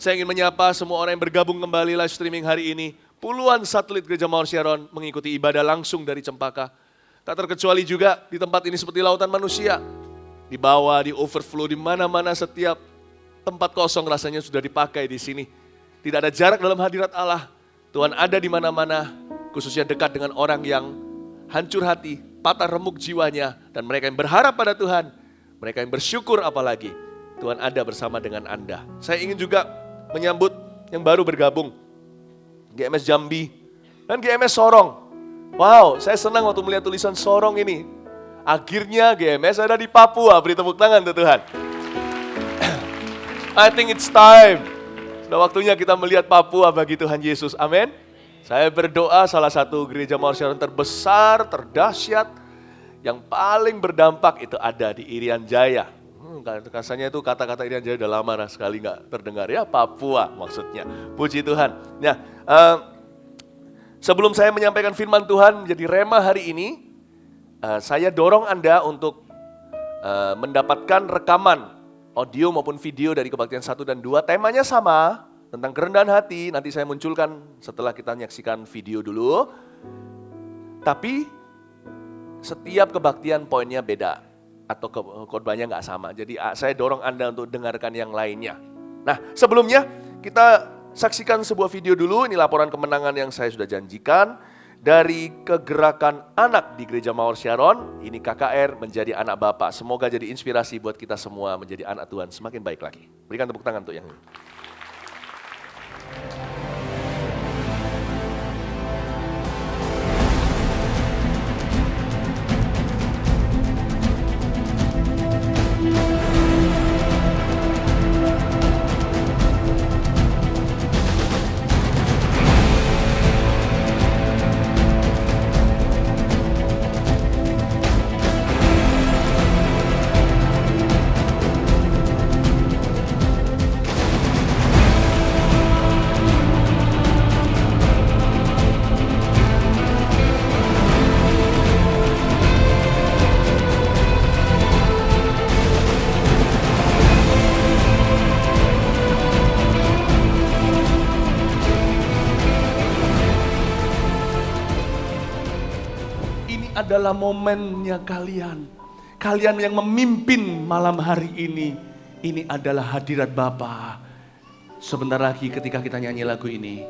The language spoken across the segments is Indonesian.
Saya ingin menyapa semua orang yang bergabung kembali live streaming hari ini. Puluhan satelit Gereja Mawar Sharon mengikuti ibadah langsung dari Cempaka. Tak terkecuali juga di tempat ini seperti lautan manusia. Di bawah, di overflow, di mana-mana setiap tempat kosong rasanya sudah dipakai di sini. Tidak ada jarak dalam hadirat Allah. Tuhan ada di mana-mana, khususnya dekat dengan orang yang hancur hati, patah remuk jiwanya, dan mereka yang berharap pada Tuhan, mereka yang bersyukur apalagi, Tuhan ada bersama dengan Anda. Saya ingin juga menyambut yang baru bergabung, GMS Jambi dan GMS Sorong. Wow, saya senang waktu melihat tulisan Sorong ini. Akhirnya GMS ada di Papua, beri tepuk tangan untuk Tuhan. I think it's time. Sudah waktunya kita melihat Papua bagi Tuhan Yesus, amin. Saya berdoa salah satu gereja Mawar Sharon terbesar, terdahsyat, yang paling berdampak itu ada di Irian Jaya. Rasanya itu kata-kata Irian Jaya udah lama sekali nggak terdengar ya, Papua maksudnya. Puji Tuhan. Nah, sebelum saya menyampaikan firman Tuhan menjadi rema hari ini, saya dorong Anda untuk mendapatkan rekaman audio maupun video dari Kebaktian 1 dan 2. Temanya sama, tentang kerendahan hati. Nanti saya munculkan setelah kita menyaksikan video dulu. Tapi setiap kebaktian poinnya beda. Atau khotbahnya nggak sama. Jadi saya dorong Anda untuk dengarkan yang lainnya. Nah, sebelumnya kita saksikan sebuah video dulu. Ini laporan kemenangan yang saya sudah janjikan dari kegerakan anak di Gereja Mawar Sharon. Ini KKR menjadi anak Bapak. Semoga jadi inspirasi buat kita semua menjadi anak Tuhan semakin baik lagi. Berikan tepuk tangan untuk yang ini. Adalah momennya kalian. Kalian yang memimpin malam hari ini. Ini adalah hadirat Bapa. Sebentar lagi ketika kita nyanyi lagu ini,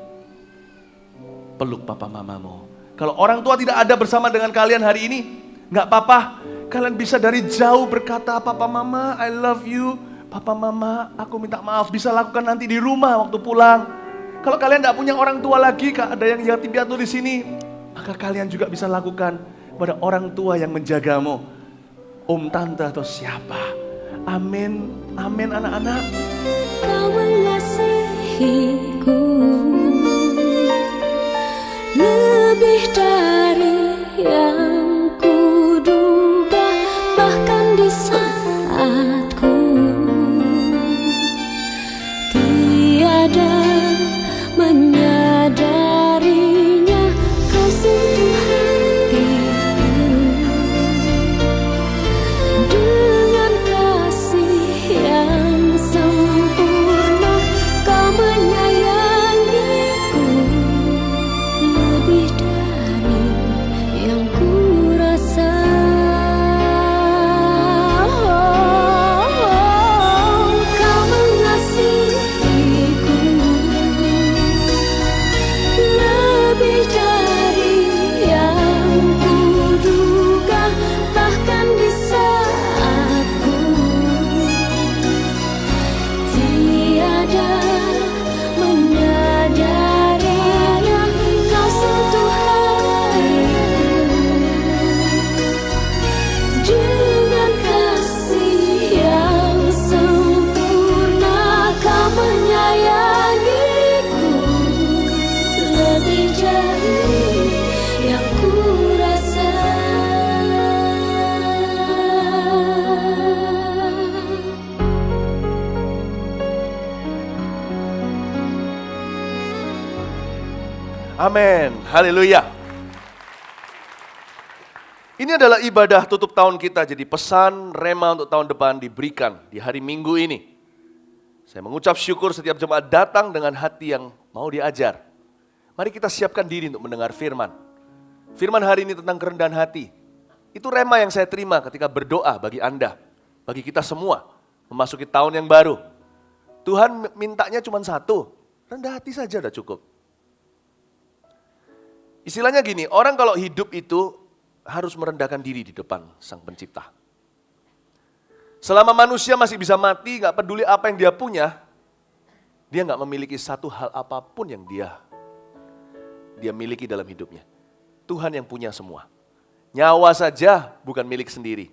peluk papa mamamu. Kalau orang tua tidak ada bersama dengan kalian hari ini, gak apa-apa. Kalian bisa dari jauh berkata, papa mama I love you. Papa mama aku minta maaf. Bisa lakukan nanti di rumah waktu pulang. Kalau kalian gak punya orang tua lagi, ada yang yatim piatu di sini, maka kalian juga bisa lakukan pada orang tua yang menjagamu, om, tante, atau siapa. Amin, amin anak-anak. Kau mengasihiku lebih dari yang kuduga, bahkan di saat ku tiada menyadarinya, kau sentuh dengan kasih yang sempurna. Kau menyayangiku lebih dari yang kurasa. Kau mengasihiku lebih dari yang kuduga, bahkan di saat ku tiada menyadarinya, kau sentuh hatiku dengan kasih yang sempurna. Kau menyayangiku lebih dari yang kurasa. Amin, haleluya. Ini adalah ibadah tutup tahun kita, jadi pesan rema untuk tahun depan diberikan di hari Minggu ini. Saya mengucap syukur setiap jemaat datang dengan hati yang mau diajar. Mari kita siapkan diri untuk mendengar firman. Firman hari ini tentang kerendahan hati. Itu rema yang saya terima ketika berdoa bagi Anda, bagi kita semua, memasuki tahun yang baru. Tuhan mintanya cuma satu, rendah hati saja udah cukup. Istilahnya gini, orang kalau hidup itu harus merendahkan diri di depan Sang Pencipta. Selama manusia masih bisa mati, gak peduli apa yang dia punya, dia gak memiliki satu hal apapun yang dia miliki dalam hidupnya. Tuhan yang punya semua. Nyawa saja bukan milik sendiri.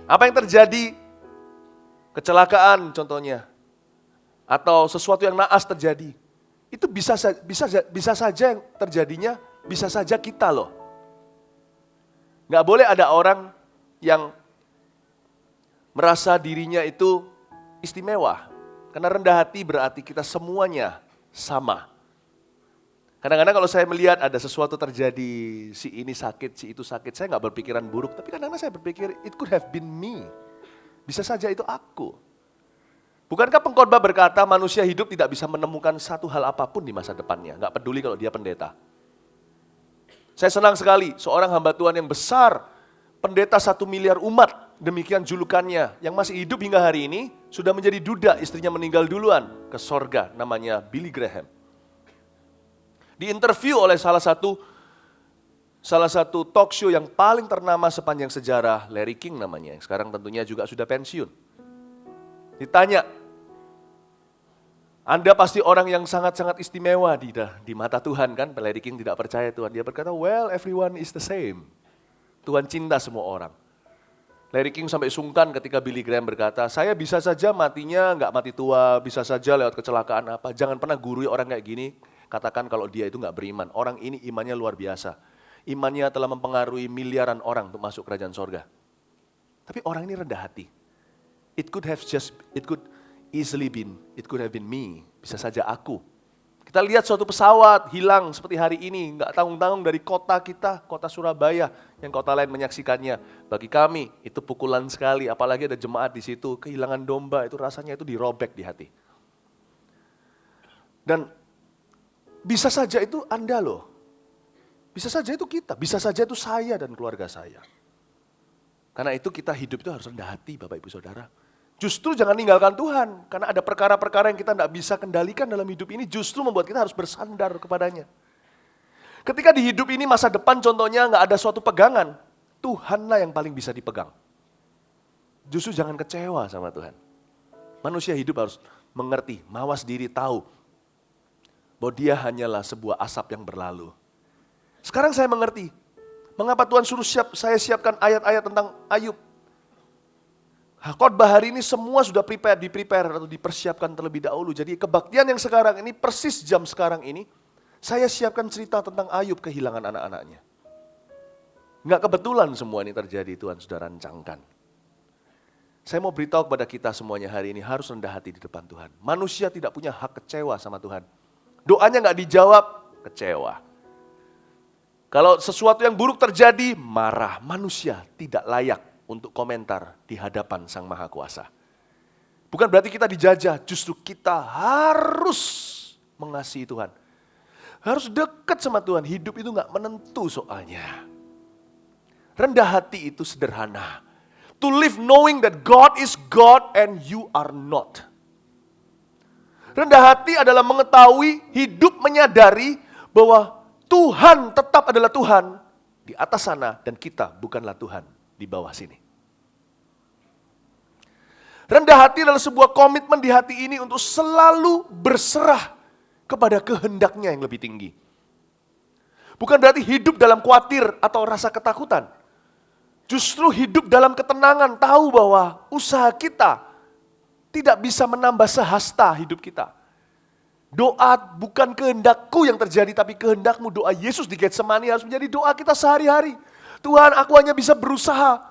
Apa yang terjadi? Kecelakaan contohnya. Atau sesuatu yang naas terjadi. Itu bisa saja yang terjadinya, bisa saja kita loh. Gak boleh ada orang yang merasa dirinya itu istimewa. Karena rendah hati berarti kita semuanya sama. Kadang-kadang kalau saya melihat ada sesuatu terjadi, si ini sakit, si itu sakit, saya gak berpikiran buruk. Tapi kadang-kadang saya berpikir, it could have been me. Bisa saja itu aku. Bukankah pengkhotbah berkata manusia hidup tidak bisa menemukan satu hal apapun di masa depannya. Gak peduli kalau dia pendeta. Saya senang sekali, seorang hamba Tuhan yang besar, pendeta 1 miliar umat, demikian julukannya, yang masih hidup hingga hari ini, sudah menjadi duda, istrinya meninggal duluan ke sorga, namanya Billy Graham. Diinterview oleh salah satu talk show yang paling ternama sepanjang sejarah, Larry King namanya, yang sekarang tentunya juga sudah pensiun. Ditanya, Anda pasti orang yang sangat-sangat istimewa di mata Tuhan kan? Larry King tidak percaya Tuhan. Dia berkata, well everyone is the same. Tuhan cinta semua orang. Larry King sampai sungkan ketika Billy Graham berkata, saya bisa saja matinya nggak mati tua, bisa saja lewat kecelakaan apa. Jangan pernah gurui orang kayak gini, katakan kalau dia itu nggak beriman. Orang ini imannya luar biasa. Imannya telah mempengaruhi miliaran orang untuk masuk kerajaan sorga. Tapi orang ini rendah hati. It could have been me. Bisa saja aku. Kita lihat suatu pesawat hilang seperti hari ini, nggak tanggung-tanggung dari kota kita, kota Surabaya, yang kota lain menyaksikannya. Bagi kami itu pukulan sekali, apalagi ada jemaat di situ, kehilangan domba itu rasanya itu dirobek di hati. Dan bisa saja itu Anda loh, bisa saja itu kita, bisa saja itu saya dan keluarga saya. Karena itu kita hidup itu harus rendah hati Bapak Ibu Saudara. Justru jangan ninggalkan Tuhan, karena ada perkara-perkara yang kita tidak bisa kendalikan dalam hidup ini, justru membuat kita harus bersandar kepadanya. Ketika di hidup ini masa depan contohnya nggak ada suatu pegangan, Tuhanlah yang paling bisa dipegang. Justru jangan kecewa sama Tuhan. Manusia hidup harus mengerti, mawas diri, tahu bahwa dia hanyalah sebuah asap yang berlalu. Sekarang saya mengerti, mengapa Tuhan suruh saya siapkan ayat-ayat tentang Ayub. Khotbah hari ini semua sudah di-prepare atau dipersiapkan terlebih dahulu. Jadi kebaktian yang sekarang ini, persis jam sekarang ini, saya siapkan cerita tentang Ayub kehilangan anak-anaknya. Nggak kebetulan semua ini terjadi, Tuhan sudah rancangkan. Saya mau beritahu kepada kita semuanya hari ini, harus rendah hati di depan Tuhan. Manusia tidak punya hak kecewa sama Tuhan. Doanya nggak dijawab, kecewa. Kalau sesuatu yang buruk terjadi, marah. Manusia tidak layak untuk komentar di hadapan Sang Maha Kuasa. Bukan berarti kita dijajah, justru kita harus mengasihi Tuhan. Harus dekat sama Tuhan, hidup itu gak menentu soalnya. Rendah hati itu sederhana. To live knowing that God is God and you are not. Rendah hati adalah mengetahui, hidup menyadari bahwa Tuhan tetap adalah Tuhan di atas sana dan kita bukanlah Tuhan di bawah sini. Rendah hati adalah sebuah komitmen di hati ini untuk selalu berserah kepada kehendaknya yang lebih tinggi. Bukan berarti hidup dalam khawatir atau rasa ketakutan. Justru hidup dalam ketenangan, tahu bahwa usaha kita tidak bisa menambah sehasta hidup kita. Doa bukan kehendakku yang terjadi, tapi kehendakmu. Doa Yesus di Getsemani harus menjadi doa kita sehari-hari. Tuhan, aku hanya bisa berusaha.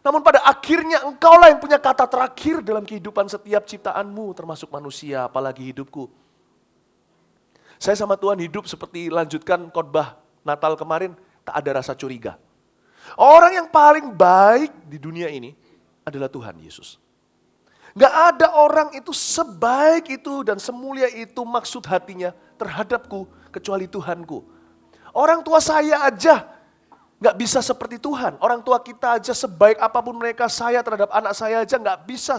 Namun pada akhirnya engkaulah yang punya kata terakhir dalam kehidupan setiap ciptaanmu, termasuk manusia, apalagi hidupku. Saya sama Tuhan hidup seperti lanjutkan khotbah Natal kemarin, tak ada rasa curiga. Orang yang paling baik di dunia ini adalah Tuhan Yesus. Gak ada orang itu sebaik itu dan semulia itu maksud hatinya terhadapku kecuali Tuhanku. Orang tua saya aja gak bisa seperti Tuhan. Orang tua kita aja sebaik apapun mereka, saya terhadap anak saya aja gak bisa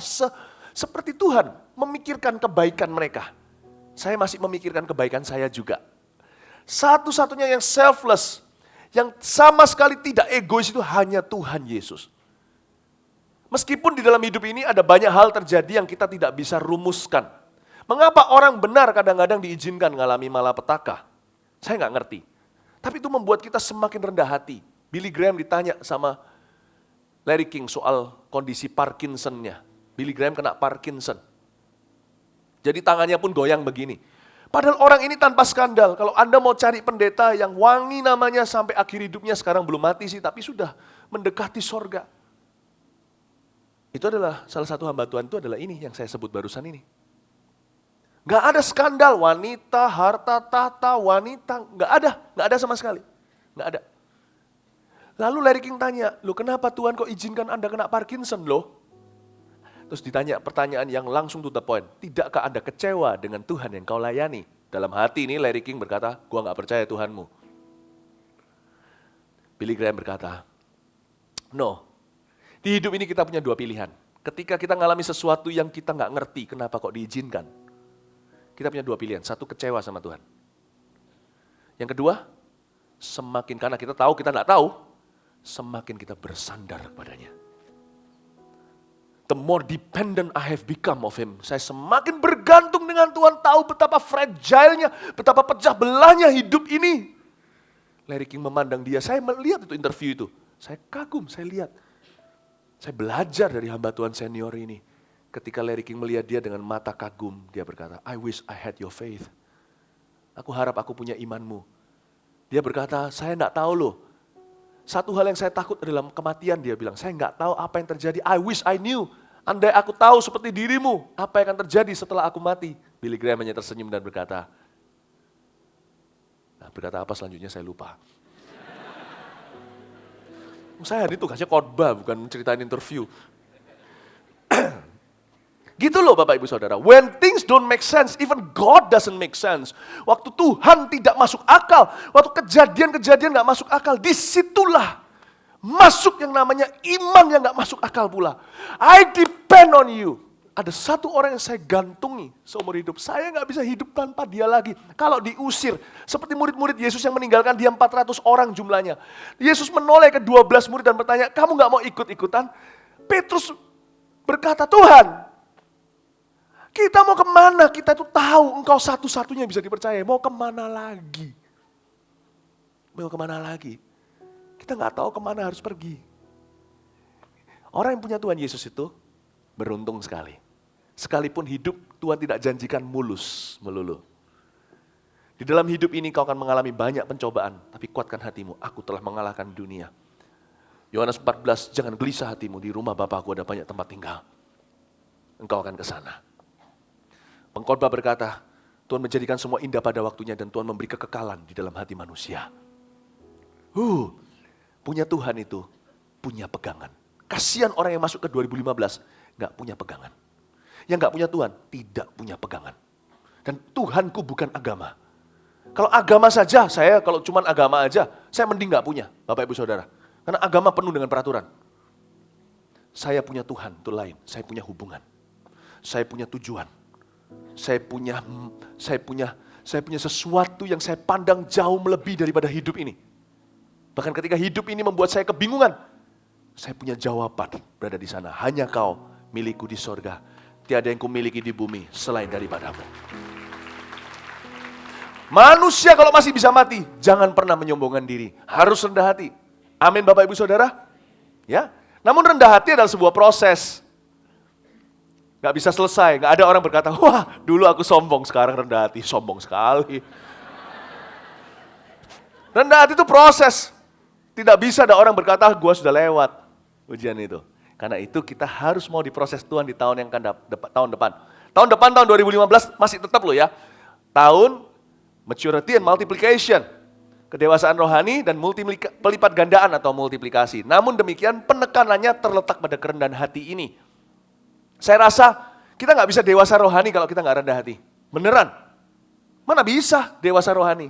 seperti Tuhan. Memikirkan kebaikan mereka. Saya masih memikirkan kebaikan saya juga. Satu-satunya yang selfless, yang sama sekali tidak egois itu hanya Tuhan Yesus. Meskipun di dalam hidup ini ada banyak hal terjadi yang kita tidak bisa rumuskan. Mengapa orang benar kadang-kadang diizinkan mengalami malapetaka? Saya nggak ngerti. Tapi itu membuat kita semakin rendah hati. Billy Graham ditanya sama Larry King soal kondisi Parkinson-nya. Billy Graham kena Parkinson. Jadi tangannya pun goyang begini. Padahal orang ini tanpa skandal. Kalau Anda mau cari pendeta yang wangi namanya sampai akhir hidupnya, sekarang belum mati sih, tapi sudah mendekati sorga. Itu adalah salah satu hamba Tuhan, itu adalah ini yang saya sebut barusan ini. Gak ada skandal, wanita, harta, tahta, wanita, gak ada sama sekali. Gak ada. Lalu Larry King tanya, loh kenapa Tuhan kok izinkan Anda kena Parkinson loh? Terus ditanya pertanyaan yang langsung to the point, tidakkah Anda kecewa dengan Tuhan yang kau layani? Dalam hati ini Larry King berkata, gua gak percaya Tuhanmu. Billy Graham berkata, no. Di hidup ini kita punya dua pilihan. Ketika kita mengalami sesuatu yang kita nggak ngerti, kenapa kok diizinkan? Kita punya dua pilihan. Satu, kecewa sama Tuhan. Yang kedua, semakin karena kita tahu, kita nggak tahu, semakin kita bersandar kepadanya. The more dependent I have become of Him. Saya semakin bergantung dengan Tuhan, tahu betapa fragile-nya, betapa pecah belahnya hidup ini. Larry King memandang dia, saya melihat itu interview itu. Saya kagum, saya lihat. Saya belajar dari hamba Tuhan senior ini. Ketika Larry King melihat dia dengan mata kagum, dia berkata, I wish I had your faith. Aku harap aku punya imanmu. Dia berkata, saya enggak tahu loh. Satu hal yang saya takut adalah kematian, dia bilang. Saya enggak tahu apa yang terjadi. I wish I knew. Andai aku tahu seperti dirimu, apa yang akan terjadi setelah aku mati. Billy Graham hanya tersenyum dan berkata, berkata apa selanjutnya saya lupa. Saya ini tugasnya khotbah, bukan ceritain interview. Gitu loh Bapak Ibu Saudara. When things don't make sense, even God doesn't make sense. Waktu Tuhan tidak masuk akal, waktu kejadian-kejadian gak masuk akal, disitulah masuk yang namanya iman yang gak masuk akal pula. I depend on you. Ada satu orang yang saya gantungi seumur hidup. Saya gak bisa hidup tanpa dia lagi. Kalau diusir, seperti murid-murid Yesus yang meninggalkan dia 400 orang jumlahnya. Yesus menoleh ke 12 murid dan bertanya, kamu gak mau ikut-ikutan? Petrus berkata, Tuhan, kita mau kemana? Kita itu tahu engkau satu-satunya bisa dipercaya. Mau kemana lagi? Mau kemana lagi? Kita gak tahu kemana harus pergi. Orang yang punya Tuhan Yesus itu beruntung sekali. Sekalipun hidup Tuhan tidak janjikan mulus melulu. Di dalam hidup ini kau akan mengalami banyak pencobaan, tapi kuatkan hatimu, aku telah mengalahkan dunia. Yohanes 14, jangan gelisah hatimu, di rumah Bapakku ada banyak tempat tinggal. Engkau akan ke sana. Pengkhotbah berkata, Tuhan menjadikan semua indah pada waktunya dan Tuhan memberi kekekalan di dalam hati manusia. Punya Tuhan itu punya pegangan. Kasihan orang yang masuk ke 2015 gak punya pegangan. Yang gak punya Tuhan tidak punya pegangan. Dan Tuhanku bukan agama. Kalau agama saja, saya kalau cuma agama aja, saya mending gak punya, Bapak Ibu Saudara. Karena agama penuh dengan peraturan. Saya punya Tuhan, itu lain. Saya punya hubungan. Saya punya tujuan. Saya punya sesuatu yang saya pandang jauh melebihi daripada hidup ini. Bahkan ketika hidup ini membuat saya kebingungan, saya punya jawaban berada di sana. Hanya kau milikku di sorga. Tiada yang kumiliki di bumi selain daripadamu. Manusia kalau masih bisa mati, jangan pernah menyombongkan diri. Harus rendah hati. Amin Bapak Ibu Saudara. Ya. Namun rendah hati adalah sebuah proses. Gak bisa selesai. Gak ada orang berkata, wah dulu aku sombong, sekarang rendah hati. Sombong sekali. Rendah hati itu proses. Tidak bisa ada orang berkata, gua sudah lewat ujian itu. Karena itu kita harus mau diproses Tuhan di tahun yang tahun depan. Tahun 2015 masih tetap loh ya. Tahun maturity and multiplication. Kedewasaan rohani dan pelipat gandaan atau multiplikasi. Namun demikian penekanannya terletak pada kerendahan hati ini. Saya rasa kita nggak bisa dewasa rohani kalau kita nggak rendah hati. Beneran. Mana bisa dewasa rohani?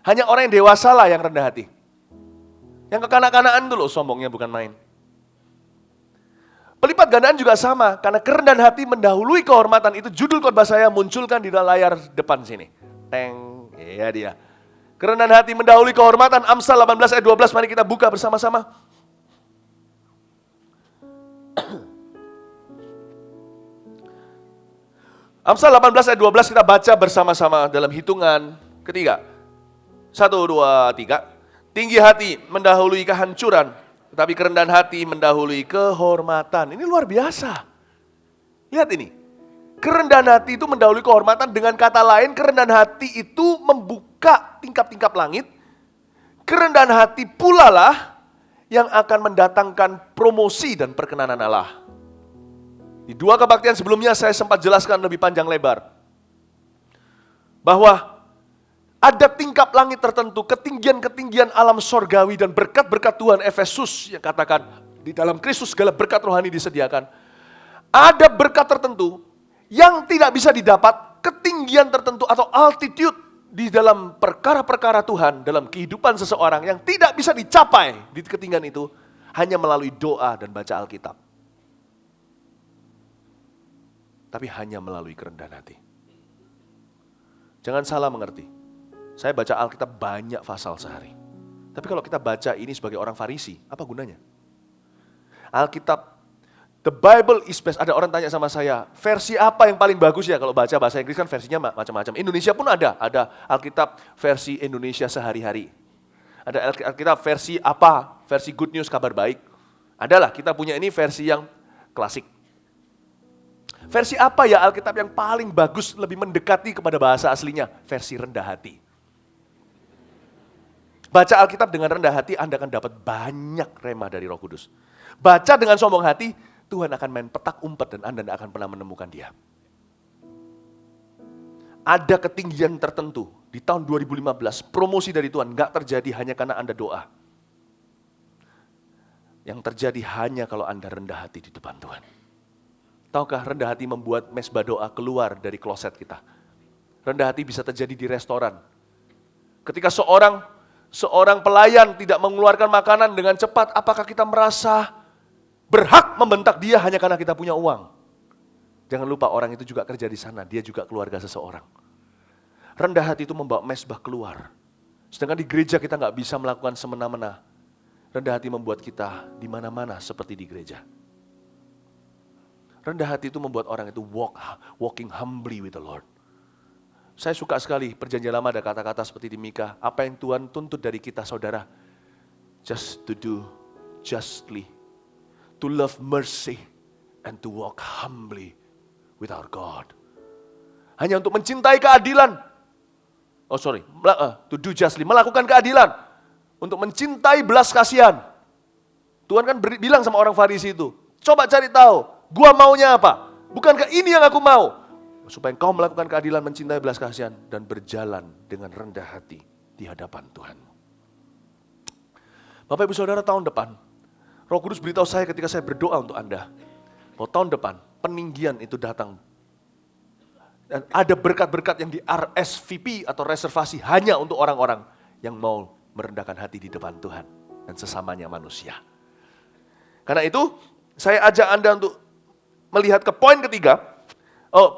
Hanya orang yang dewasa lah yang rendah hati. Yang kekanak-kanakan tuh loh sombongnya bukan main. Pelipat gandaan juga sama, karena kerendahan hati mendahului kehormatan. Itu judul khotbah saya munculkan di layar depan sini. Teng, iya dia. Kerendahan hati mendahului kehormatan, Amsal 18 ayat 12, mari kita buka bersama-sama. Amsal 18 ayat 12 kita baca bersama-sama dalam hitungan ketiga. 1, 2, 3. Tinggi hati mendahului kehancuran, tetapi kerendahan hati mendahului kehormatan. Ini luar biasa. Lihat ini. Kerendahan hati itu mendahului kehormatan. Dengan kata lain, kerendahan hati itu membuka tingkap-tingkap langit. Kerendahan hati pula lah yang akan mendatangkan promosi dan perkenanan Allah. Di 2 kebaktian sebelumnya saya sempat jelaskan lebih panjang lebar. Bahwa ada tingkap langit tertentu, ketinggian-ketinggian alam sorgawi dan berkat-berkat Tuhan. Efesus yang katakan, di dalam Kristus segala berkat rohani disediakan. Ada berkat tertentu yang tidak bisa didapat, ketinggian tertentu atau altitude di dalam perkara-perkara Tuhan, dalam kehidupan seseorang yang tidak bisa dicapai di ketinggian itu, hanya melalui doa dan baca Alkitab. Tapi hanya melalui kerendahan hati. Jangan salah mengerti. Saya baca Alkitab banyak pasal sehari. Tapi kalau kita baca ini sebagai orang Farisi, apa gunanya? Alkitab, the Bible is best. Ada orang tanya sama saya, versi apa yang paling bagus ya? Kalau baca bahasa Inggris kan versinya macam-macam. Indonesia pun ada Alkitab versi Indonesia sehari-hari. Ada Alkitab versi apa? Versi good news, kabar baik. Adalah, kita punya ini versi yang klasik. Versi apa ya Alkitab yang paling bagus, lebih mendekati kepada bahasa aslinya? Versi rendah hati. Baca Alkitab dengan rendah hati, Anda akan dapat banyak rema dari Roh Kudus. Baca dengan sombong hati, Tuhan akan main petak umpet dan Anda tidak akan pernah menemukan Dia. Ada ketinggian tertentu di tahun 2015, promosi dari Tuhan nggak terjadi hanya karena Anda doa. Yang terjadi hanya kalau Anda rendah hati di depan Tuhan. Tahukah rendah hati membuat mesbah doa keluar dari kloset kita? Rendah hati bisa terjadi di restoran. Ketika seorang pelayan tidak mengeluarkan makanan dengan cepat, apakah kita merasa berhak membentak dia hanya karena kita punya uang? Jangan lupa orang itu juga kerja di sana, dia juga keluarga seseorang. Rendah hati itu membawa mesbah keluar. Sedangkan di gereja kita nggak bisa melakukan semena-mena. Rendah hati membuat kita di mana-mana seperti di gereja. Rendah hati itu membuat orang itu walking humbly with the Lord. Saya suka sekali, perjanjian lama ada kata-kata seperti di Mika, apa yang Tuhan tuntut dari kita saudara? Just to do justly, to love mercy, and to walk humbly with our God. Hanya untuk mencintai keadilan. To do justly, melakukan keadilan. Untuk mencintai belas kasihan. Tuhan kan bilang sama orang Farisi itu, coba cari tahu, gua maunya apa? Bukankah ini yang aku mau? Supaya engkau melakukan keadilan, mencintai belas kasihan, dan berjalan dengan rendah hati di hadapan Tuhan. Bapak Ibu Saudara, tahun depan, Roh Kudus beritahu saya ketika saya berdoa untuk Anda, bahwa tahun depan peninggian itu datang. Dan ada berkat-berkat yang di RSVP atau reservasi hanya untuk orang-orang yang mau merendahkan hati di depan Tuhan dan sesamanya manusia. Karena itu, saya ajak Anda untuk melihat ke poin ketiga.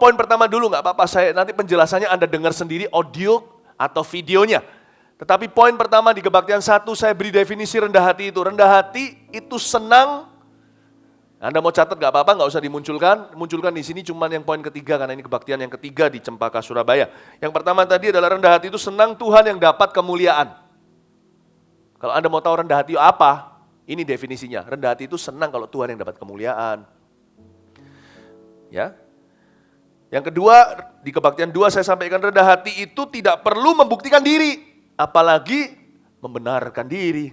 Poin pertama dulu nggak apa-apa, saya nanti penjelasannya Anda dengar sendiri audio atau videonya. Tetapi poin pertama di kebaktian 1 saya beri definisi rendah hati itu. Rendah hati itu senang. Anda mau catat nggak apa-apa, nggak usah dimunculkan. Munculkan di sini cuman yang poin ketiga karena ini kebaktian yang ketiga di Cempaka Surabaya. Yang pertama tadi adalah rendah hati itu senang Tuhan yang dapat kemuliaan. Kalau Anda mau tahu rendah hati apa, ini definisinya. Rendah hati itu senang kalau Tuhan yang dapat kemuliaan. Ya. Yang kedua, di kebaktian 2 saya sampaikan rendah hati itu tidak perlu membuktikan diri, apalagi membenarkan diri.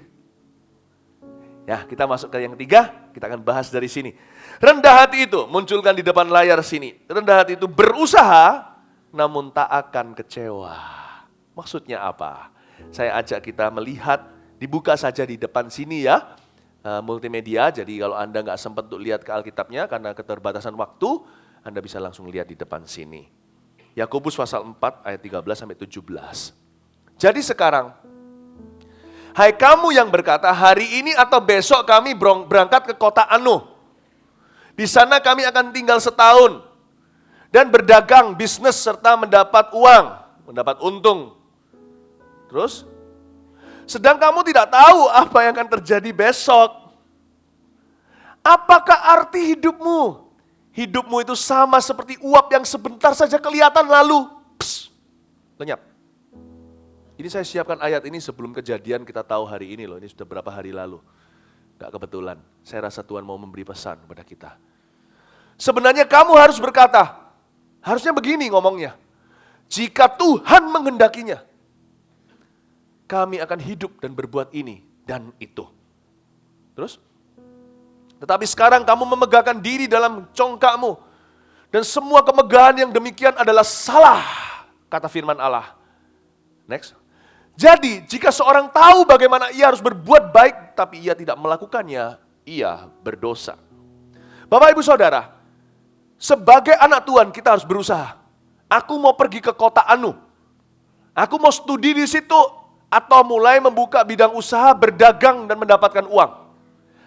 Ya, kita masuk ke yang ketiga, kita akan bahas dari sini. Rendah hati itu, munculkan di depan layar sini. Rendah hati itu berusaha, namun tak akan kecewa. Maksudnya apa? Saya ajak kita melihat, dibuka saja di depan sini ya. multimedia, jadi kalau Anda nggak sempat untuk lihat ke Alkitabnya karena keterbatasan waktu, Anda bisa langsung lihat di depan sini. Yakobus pasal 4 ayat 13 sampai 17. Jadi sekarang, hai kamu yang berkata, hari ini atau besok kami berangkat ke kota Anu. Di sana kami akan tinggal setahun dan berdagang, bisnis serta mendapat uang, mendapat untung. Terus, sedang kamu tidak tahu apa yang akan terjadi besok. Apakah arti hidupmu? Hidupmu itu sama seperti uap yang sebentar saja kelihatan lalu lenyap. Ini saya siapkan ayat ini sebelum kejadian kita tahu hari ini loh. Ini sudah berapa hari lalu. Gak kebetulan. Saya rasa Tuhan mau memberi pesan kepada kita. Sebenarnya kamu harus berkata, harusnya begini ngomongnya. Jika Tuhan menghendakinya, kami akan hidup dan berbuat ini dan itu. Terus? Tetapi sekarang kamu memegahkan diri dalam congkakmu. Dan semua kemegahan yang demikian adalah salah, kata firman Allah. Next. Jadi, jika seorang tahu bagaimana ia harus berbuat baik, tapi ia tidak melakukannya, ia berdosa. Bapak, Ibu, Saudara, sebagai anak Tuhan kita harus berusaha. Aku mau pergi ke kota Anu. Aku mau studi di situ, atau mulai membuka bidang usaha, berdagang dan mendapatkan uang.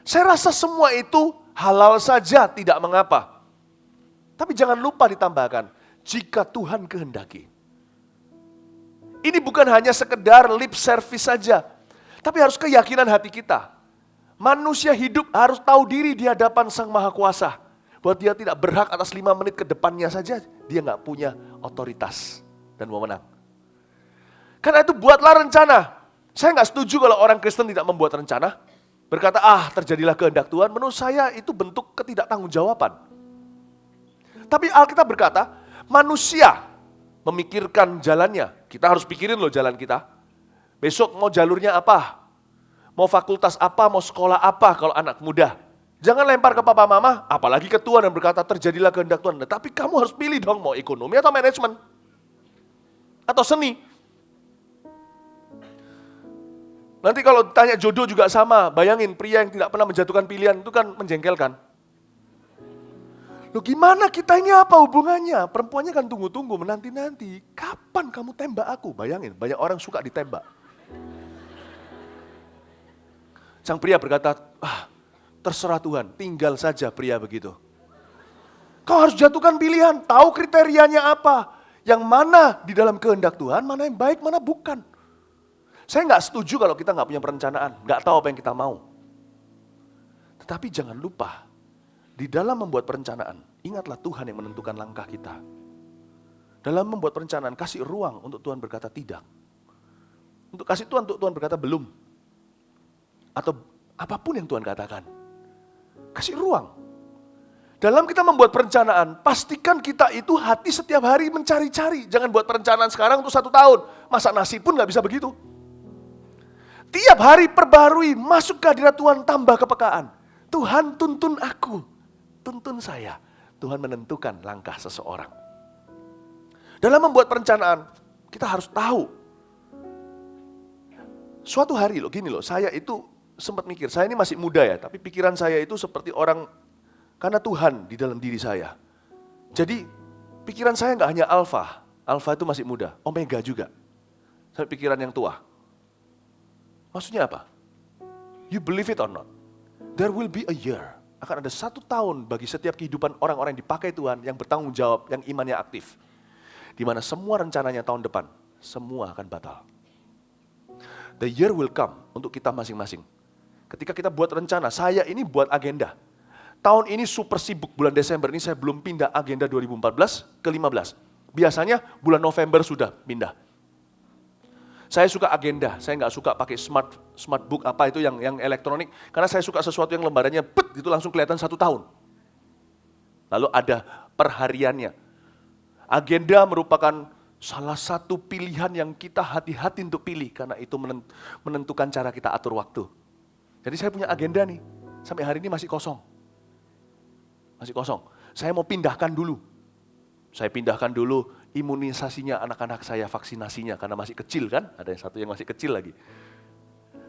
Saya rasa semua itu halal saja, tidak mengapa. Tapi jangan lupa ditambahkan, jika Tuhan kehendaki. Ini bukan hanya sekedar lip service saja, tapi harus keyakinan hati kita. Manusia hidup harus tahu diri di hadapan Sang Maha Kuasa. Bahwa dia tidak berhak atas 5 menit ke depannya saja, dia nggak punya otoritas dan wewenang. Karena itu buatlah rencana. Saya nggak setuju kalau orang Kristen tidak membuat rencana. Berkata, terjadilah kehendak Tuhan, menurut saya itu bentuk ketidaktanggungjawaban. Tapi Alkitab berkata, manusia memikirkan jalannya. Kita harus pikirin loh jalan kita. Besok mau jalurnya apa? Mau fakultas apa? Mau sekolah apa kalau anak muda? Jangan lempar ke papa mama, apalagi ke Tuhan dan berkata, terjadilah kehendak Tuhan. Tapi kamu harus pilih dong, mau ekonomi atau manajemen? Atau seni? Nanti kalau tanya jodoh juga sama, bayangin pria yang tidak pernah menjatuhkan pilihan itu kan menjengkelkan. Loh gimana kita ini apa hubungannya? Perempuannya kan tunggu-tunggu, menanti-nanti. Kapan kamu tembak aku? Bayangin, banyak orang suka ditembak. Sang pria berkata, terserah Tuhan, tinggal saja pria begitu. Kau harus jatuhkan pilihan, tahu kriterianya apa. Yang mana di dalam kehendak Tuhan, mana yang baik, mana bukan. Saya nggak setuju kalau kita nggak punya perencanaan, nggak tahu apa yang kita mau. Tetapi jangan lupa, di dalam membuat perencanaan, ingatlah Tuhan yang menentukan langkah kita. Dalam membuat perencanaan, kasih ruang untuk Tuhan berkata tidak. Untuk kasih Tuhan, untuk Tuhan berkata belum. Atau apapun yang Tuhan katakan. Kasih ruang. Dalam kita membuat perencanaan, pastikan kita itu hati setiap hari mencari-cari. Jangan buat perencanaan sekarang untuk 1 tahun. Masak nasi pun nggak bisa begitu. Tiap hari perbarui, masuk ke hadirat Tuhan, tambah kepekaan. Tuhan tuntun aku, tuntun saya. Tuhan menentukan langkah seseorang. Dalam membuat perencanaan, kita harus tahu. Suatu hari loh, gini loh, saya itu sempat mikir, saya ini masih muda ya, tapi pikiran saya itu seperti orang, karena Tuhan di dalam diri saya. Jadi, pikiran saya nggak hanya alfa itu masih muda, omega juga. Saya pikiran yang tua. Maksudnya apa? You believe it or not? There will be a year. Akan ada 1 tahun bagi setiap kehidupan orang-orang yang dipakai Tuhan, yang bertanggung jawab, yang imannya aktif. Di mana semua rencananya tahun depan, semua akan batal. The year will come untuk kita masing-masing. Ketika kita buat rencana, saya ini buat agenda. Tahun ini super sibuk, bulan Desember ini saya belum pindah agenda 2014 ke 15. Biasanya bulan November sudah pindah. Saya suka agenda, saya nggak suka pakai smart book apa itu yang elektronik, karena saya suka sesuatu yang lembarannya itu langsung kelihatan 1 tahun. Lalu ada perhariannya. Agenda merupakan salah satu pilihan yang kita hati-hati untuk pilih, karena itu menentukan cara kita atur waktu. Jadi saya punya agenda nih, sampai hari ini masih kosong. Masih kosong. Saya mau pindahkan dulu. Saya pindahkan dulu imunisasinya anak-anak saya, vaksinasinya, karena masih kecil kan, ada yang satu yang masih kecil lagi.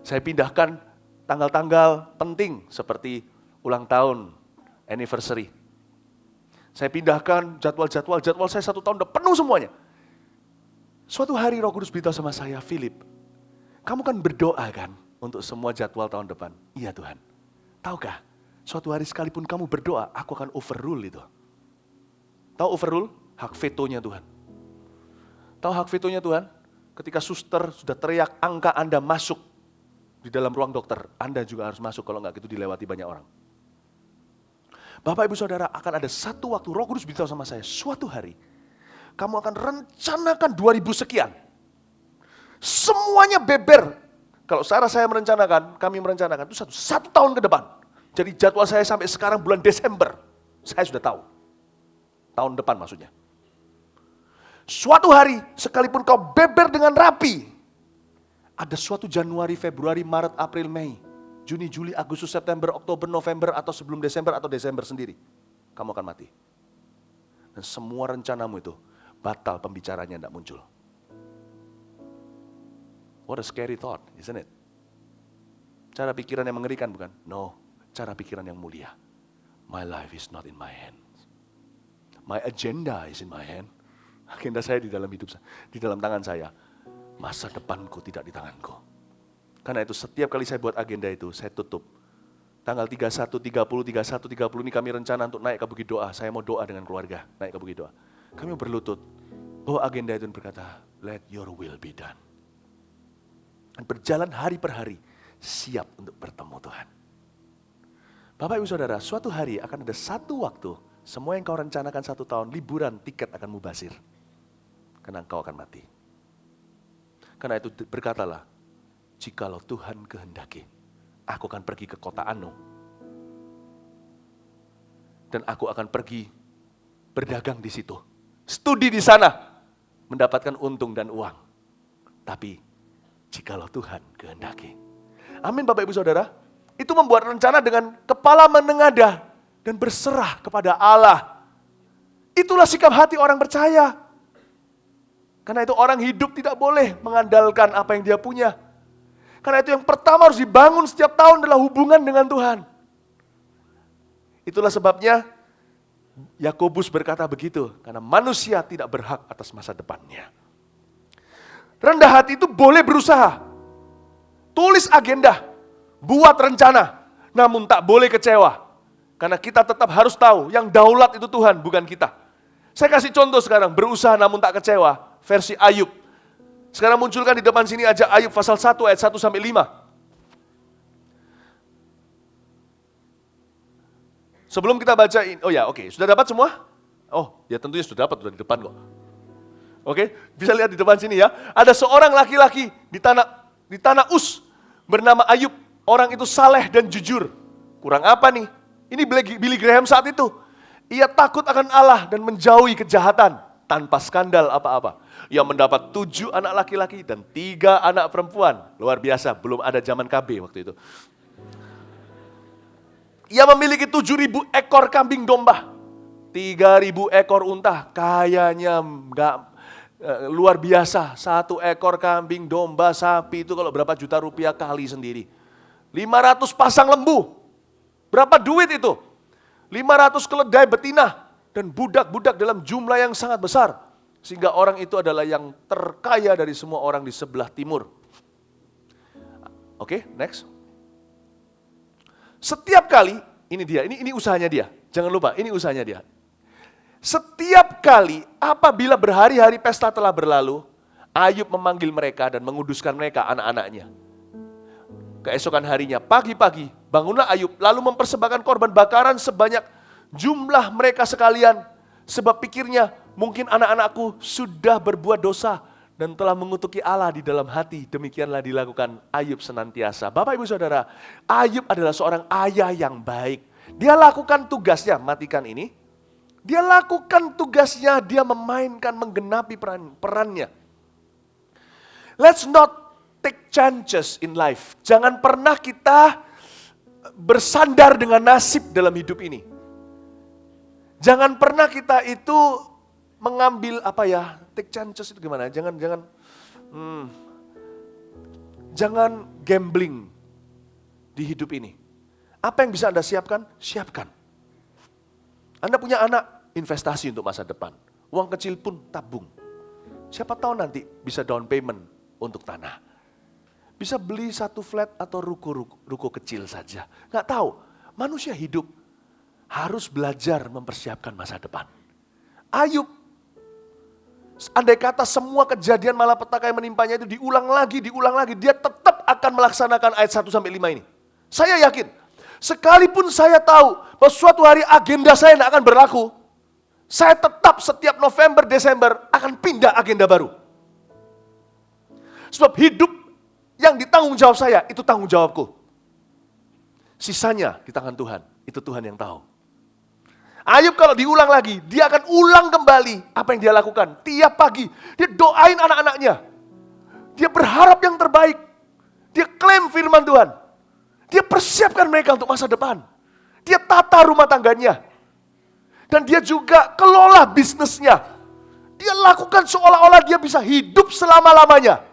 Saya pindahkan tanggal-tanggal penting seperti ulang tahun, anniversary. Saya pindahkan jadwal saya 1 tahun udah penuh semuanya. Suatu hari Roh Kudus beritahu sama saya, Philip, kamu kan berdoa kan untuk semua jadwal tahun depan? Iya Tuhan. Tahukah, suatu hari sekalipun kamu berdoa, aku akan overrule itu. Tahu overrule? Hak vetonya Tuhan. Tahu hak vetonya Tuhan? Ketika suster sudah teriak angka Anda masuk di dalam ruang dokter, Anda juga harus masuk, kalau enggak itu dilewati banyak orang. Bapak Ibu Saudara, akan ada satu waktu Roh Kudus beritahu sama saya, suatu hari kamu akan rencanakan 2000 sekian. Semuanya beber. Kalau saya merencanakan, kami merencanakan itu satu tahun ke depan. Jadi jadwal saya sampai sekarang bulan Desember, saya sudah tahu. Tahun depan maksudnya. Suatu hari, sekalipun kau beber dengan rapi, ada suatu Januari, Februari, Maret, April, Mei, Juni, Juli, Agustus, September, Oktober, November, atau sebelum Desember, atau Desember sendiri, kamu akan mati. Dan semua rencanamu itu batal, pembicaranya tidak muncul. What a scary thought, isn't it? Cara pikiran yang mengerikan bukan? No, cara pikiran yang mulia. My life is not in my hands. My agenda is in my hand. Agenda saya di dalam hidup saya, di dalam tangan saya. Masa depanku tidak di tanganku. Karena itu setiap kali saya buat agenda itu, saya tutup. Tanggal 31, 30, 31, 30 ini kami rencana untuk naik ke Bukit Doa. Saya mau doa dengan keluarga, naik ke Bukit Doa. Kami berlutut, bahwa agenda itu berkata, let your will be done. Dan berjalan hari per hari, siap untuk bertemu Tuhan. Bapak Ibu Saudara, suatu hari akan ada satu waktu, semua yang kau rencanakan 1 tahun, liburan, tiket akan mubazir. Karena engkau akan mati. Karena itu berkatalah, jikalau Tuhan kehendaki, aku akan pergi ke kota Anu. Dan aku akan pergi berdagang di situ. Studi di sana, mendapatkan untung dan uang. Tapi, jikalau Tuhan kehendaki. Amin Bapak Ibu Saudara. Itu membuat rencana dengan kepala menengadah dan berserah kepada Allah. Itulah sikap hati orang percaya. Karena itu orang hidup tidak boleh mengandalkan apa yang dia punya. Karena itu yang pertama harus dibangun setiap tahun adalah hubungan dengan Tuhan. Itulah sebabnya Yakobus berkata begitu. Karena manusia tidak berhak atas masa depannya. Rendah hati itu boleh berusaha. Tulis agenda. Buat rencana. Namun tak boleh kecewa. Karena kita tetap harus tahu yang daulat itu Tuhan, bukan kita. Saya kasih contoh sekarang, berusaha namun tak kecewa. Versi Ayub. Sekarang munculkan di depan sini aja Ayub pasal 1 ayat 1 sampai 5. Sebelum kita bacain, oh ya oke, sudah dapat semua? Oh ya tentunya sudah dapat, sudah di depan kok. Oke, bisa lihat di depan sini ya. Ada seorang laki-laki di tanah Uz bernama Ayub. Orang itu saleh dan jujur. Kurang apa nih? Ini Billy Graham saat itu. Ia takut akan Allah dan menjauhi kejahatan tanpa skandal apa-apa. Ia mendapat 7 anak laki-laki dan 3 anak perempuan. Luar biasa, belum ada zaman KB waktu itu. Ia memiliki 7.000 ekor kambing domba. 3.000 ekor unta. Kayaknya enggak luar biasa. 1 ekor kambing domba sapi itu kalau berapa juta rupiah kali sendiri. 500 pasang lembu. Berapa duit itu? 500 keledai betina. Dan budak-budak dalam jumlah yang sangat besar. Sehingga orang itu adalah yang terkaya dari semua orang di sebelah timur. Oke, next. Setiap kali, ini dia, ini usahanya dia. Jangan lupa, ini usahanya dia. Setiap kali apabila berhari-hari pesta telah berlalu, Ayub memanggil mereka dan menguduskan mereka, anak-anaknya. Keesokan harinya, pagi-pagi, bangunlah Ayub, lalu mempersembahkan korban bakaran sebanyak jumlah mereka sekalian. Sebab pikirnya, mungkin anak-anakku sudah berbuat dosa dan telah mengutuki Allah di dalam hati. Demikianlah dilakukan Ayub senantiasa. Bapak Ibu Saudara, Ayub adalah seorang ayah yang baik. Dia lakukan tugasnya, matikan ini. Dia lakukan tugasnya, dia memainkan, menggenapi perannya. Let's not take chances in life. Jangan pernah kita bersandar dengan nasib dalam hidup ini. Jangan pernah kita itu mengambil take chances itu gimana? Jangan gambling di hidup ini. Apa yang bisa Anda siapkan? Siapkan. Anda punya anak, investasi untuk masa depan. Uang kecil pun tabung. Siapa tahu nanti bisa down payment untuk tanah. Bisa beli satu flat atau ruko kecil saja. Nggak tahu, manusia hidup harus belajar mempersiapkan masa depan. Ayub, andai kata semua kejadian malapetaka yang menimpanya itu diulang lagi, dia tetap akan melaksanakan ayat 1-5 ini. Saya yakin, sekalipun saya tahu bahwa suatu hari agenda saya tidak akan berlaku, saya tetap setiap November, Desember akan pindah agenda baru. Sebab hidup yang ditanggung jawab saya, itu tanggung jawabku. Sisanya di tangan Tuhan, itu Tuhan yang tahu. Ayub kalau diulang lagi, dia akan ulang kembali apa yang dia lakukan. Tiap pagi, dia doain anak-anaknya. Dia berharap yang terbaik. Dia klaim firman Tuhan. Dia persiapkan mereka untuk masa depan. Dia tata rumah tangganya. Dan dia juga kelola bisnisnya. Dia lakukan seolah-olah dia bisa hidup selama-lamanya.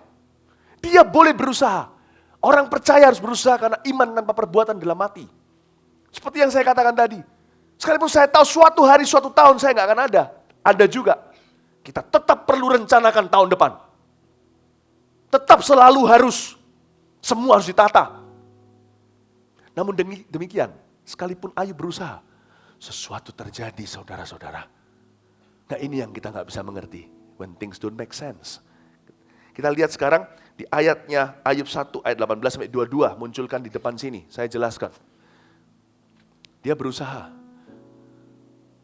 Dia boleh berusaha. Orang percaya harus berusaha karena iman tanpa perbuatan adalah mati. Seperti yang saya katakan tadi. Sekalipun saya tahu suatu hari, suatu tahun saya nggak akan ada. Anda juga. Kita tetap perlu rencanakan tahun depan. Tetap selalu harus. Semua harus ditata. Namun demikian, sekalipun Ayub berusaha, sesuatu terjadi saudara-saudara. Nah ini yang kita nggak bisa mengerti. When things don't make sense. Kita lihat sekarang di ayatnya Ayub 1 ayat 18-22 munculkan di depan sini. Saya jelaskan. Dia berusaha.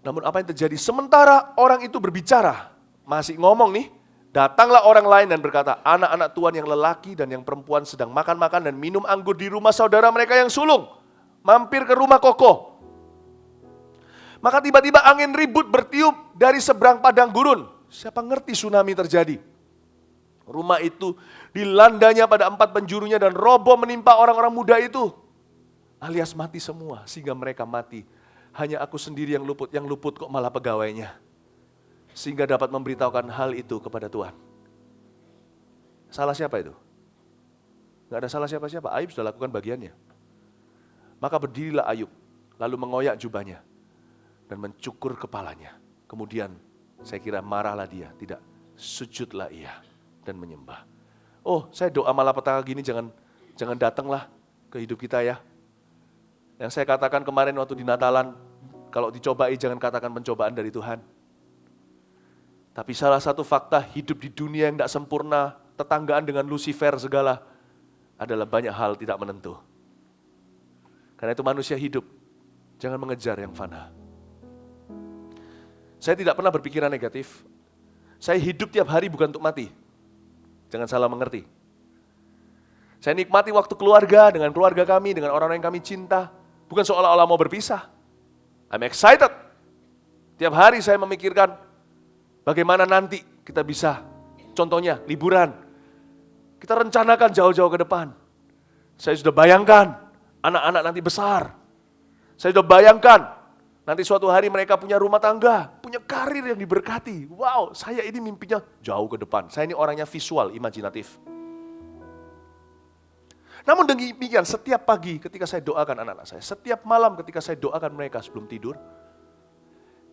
Namun apa yang terjadi? Sementara orang itu berbicara, masih ngomong nih, datanglah orang lain dan berkata, anak-anak Tuhan yang lelaki dan yang perempuan sedang makan-makan dan minum anggur di rumah saudara mereka yang sulung. Mampir ke rumah kokoh. Maka tiba-tiba angin ribut bertiup dari seberang padang gurun. Siapa ngerti tsunami terjadi? Rumah itu dilandanya pada 4 penjurunya dan roboh menimpa orang-orang muda itu. Alias mati semua sehingga mereka mati. Hanya aku sendiri yang luput kok malah pegawainya. Sehingga dapat memberitahukan hal itu kepada Tuhan. Salah siapa itu? Gak ada salah siapa-siapa, Ayub sudah lakukan bagiannya. Maka berdirilah Ayub, lalu mengoyak jubahnya dan mencukur kepalanya. Kemudian saya kira marahlah dia, tidak, sujudlah ia dan menyembah. Oh, saya doa malapetaka gini jangan datanglah ke hidup kita ya. Yang saya katakan kemarin waktu di Natalan, kalau dicobai jangan katakan pencobaan dari Tuhan. Tapi salah satu fakta hidup di dunia yang tidak sempurna, tetanggaan dengan Lucifer segala, adalah banyak hal tidak menentu. Karena itu manusia hidup, jangan mengejar yang fana. Saya tidak pernah berpikiran negatif. Saya hidup tiap hari bukan untuk mati. Jangan salah mengerti. Saya nikmati waktu keluarga dengan keluarga kami, dengan orang-orang yang kami cinta. Bukan seolah-olah mau berpisah. I'm excited. Tiap hari saya memikirkan bagaimana nanti kita bisa, contohnya liburan. Kita rencanakan jauh-jauh ke depan. Saya sudah bayangkan anak-anak nanti besar. Saya sudah bayangkan nanti suatu hari mereka punya rumah tangga, punya karir yang diberkati. Wow, saya ini mimpinya jauh ke depan. Saya ini orangnya visual, imajinatif. Namun demikian setiap pagi ketika saya doakan anak-anak saya, setiap malam ketika saya doakan mereka sebelum tidur,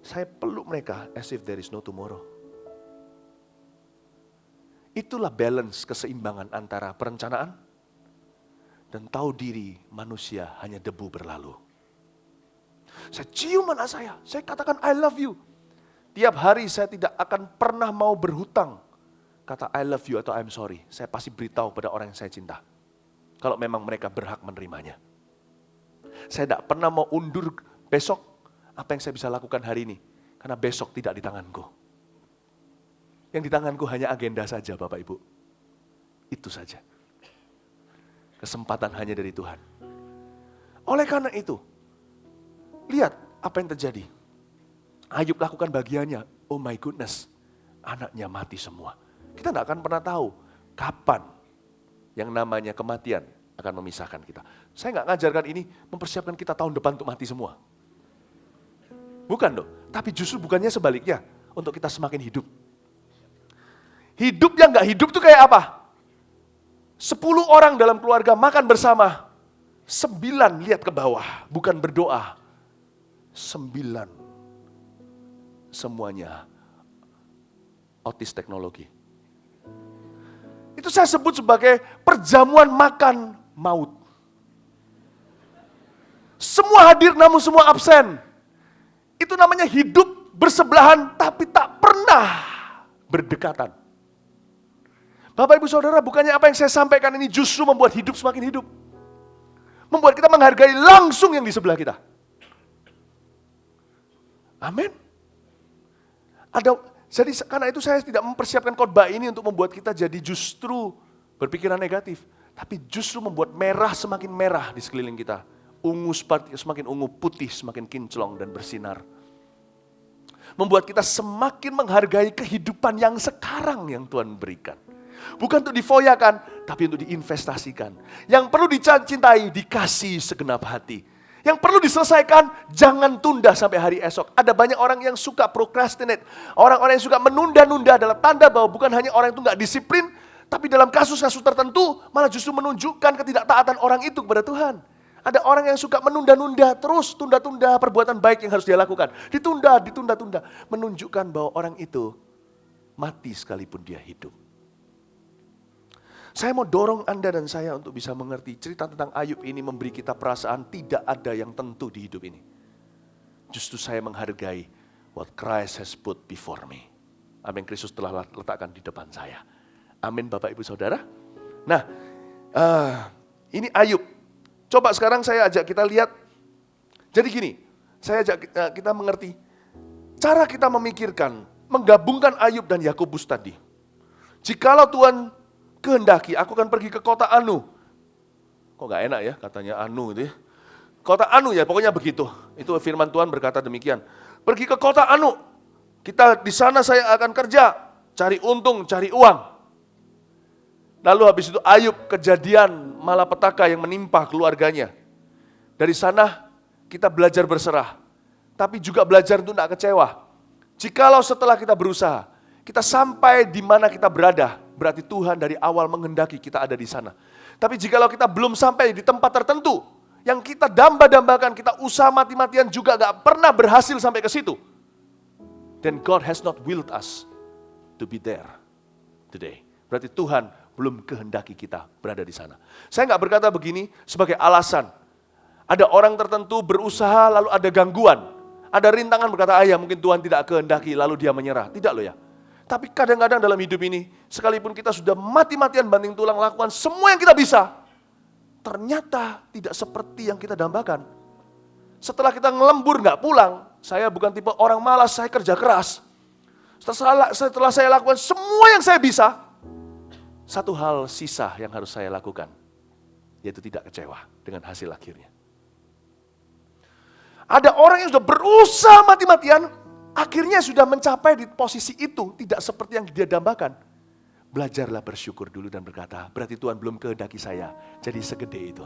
saya peluk mereka as if there is no tomorrow. Itulah balance, keseimbangan antara perencanaan dan tahu diri manusia hanya debu berlalu. Saya cium anak saya katakan I love you. Tiap hari saya tidak akan pernah mau berhutang kata I love you atau I'm sorry. Saya pasti beritahu pada orang yang saya cinta. Kalau memang mereka berhak menerimanya. Saya tidak pernah mau undur besok apa yang saya bisa lakukan hari ini. Karena besok tidak di tanganku. Yang di tanganku hanya agenda saja Bapak Ibu. Itu saja. Kesempatan hanya dari Tuhan. Oleh karena itu, lihat apa yang terjadi. Ayub lakukan bagiannya. Oh my goodness, anaknya mati semua. Kita tidak akan pernah tahu kapan yang namanya kematian akan memisahkan kita. Saya nggak ngajarkan ini mempersiapkan kita tahun depan untuk mati semua. Bukan loh, tapi justru bukannya sebaliknya, untuk kita semakin hidup. Hidup yang nggak hidup itu kayak apa? 10 orang dalam keluarga makan bersama, 9 lihat ke bawah, bukan berdoa. 9 semuanya autis teknologi. Itu saya sebut sebagai perjamuan makan maut. Semua hadir namun semua absen. Itu namanya hidup bersebelahan tapi tak pernah berdekatan. Bapak Ibu Saudara, bukannya apa yang saya sampaikan ini justru membuat hidup semakin hidup. Membuat kita menghargai langsung yang di sebelah kita. Amin. Jadi karena itu saya tidak mempersiapkan khotbah ini untuk membuat kita jadi justru berpikiran negatif. Tapi justru membuat merah semakin merah di sekeliling kita. Ungu semakin ungu, putih semakin kinclong dan bersinar. Membuat kita semakin menghargai kehidupan yang sekarang yang Tuhan berikan. Bukan untuk difoyakan, tapi untuk diinvestasikan. Yang perlu dicintai, dikasih segenap hati. Yang perlu diselesaikan, jangan tunda sampai hari esok. Ada banyak orang yang suka procrastinate. Orang-orang yang suka menunda-nunda adalah tanda bahwa bukan hanya orang itu nggak disiplin, tapi dalam kasus-kasus tertentu malah justru menunjukkan ketidaktaatan orang itu kepada Tuhan. Ada orang yang suka menunda-nunda terus, tunda-tunda perbuatan baik yang harus dia lakukan. Ditunda-tunda. Menunjukkan bahwa orang itu mati sekalipun dia hidup. Saya mau dorong Anda dan saya untuk bisa mengerti cerita tentang Ayub ini memberi kita perasaan tidak ada yang tentu di hidup ini. Justru saya menghargai what Christ has put before me. Apa yang Kristus telah letakkan di depan saya. Amin Bapak Ibu Saudara. Nah, ini Ayub. Coba sekarang saya ajak kita lihat. Jadi gini, saya ajak kita mengerti. Cara kita memikirkan, menggabungkan Ayub dan Yakobus tadi. Jikalau Tuhan kehendaki, aku akan pergi ke kota Anu. Kok gak enak ya katanya Anu itu ya. Kota Anu ya, pokoknya begitu. Itu firman Tuhan berkata demikian. Pergi ke kota Anu. Di sana saya akan kerja, cari untung, cari uang. Lalu habis itu Ayub kejadian malapetaka yang menimpa keluarganya. Dari sana kita belajar berserah. Tapi juga belajar untuk tidak kecewa. Jikalau setelah kita berusaha, kita sampai di mana kita berada, berarti Tuhan dari awal menghendaki kita ada di sana. Tapi jikalau kita belum sampai di tempat tertentu, yang kita damba-dambakan, kita usaha mati-matian juga gak pernah berhasil sampai ke situ. Then God has not willed us to be there today. Berarti Tuhan belum kehendaki kita berada di sana. Saya gak berkata begini sebagai alasan. Ada orang tertentu berusaha lalu ada gangguan. Ada rintangan berkata, ya mungkin Tuhan tidak kehendaki lalu dia menyerah. Tidak loh ya. Tapi kadang-kadang dalam hidup ini, sekalipun kita sudah mati-matian banting tulang lakukan semua yang kita bisa, ternyata tidak seperti yang kita dambakan. Setelah kita ngelembur gak pulang, saya bukan tipe orang malas, saya kerja keras. Setelah saya lakukan semua yang saya bisa, satu hal sisa yang harus saya lakukan, yaitu tidak kecewa dengan hasil akhirnya. Ada orang yang sudah berusaha mati-matian, akhirnya sudah mencapai di posisi itu, tidak seperti yang dia dambakan. Belajarlah bersyukur dulu dan berkata, berarti Tuhan belum kehendaki saya jadi segede itu.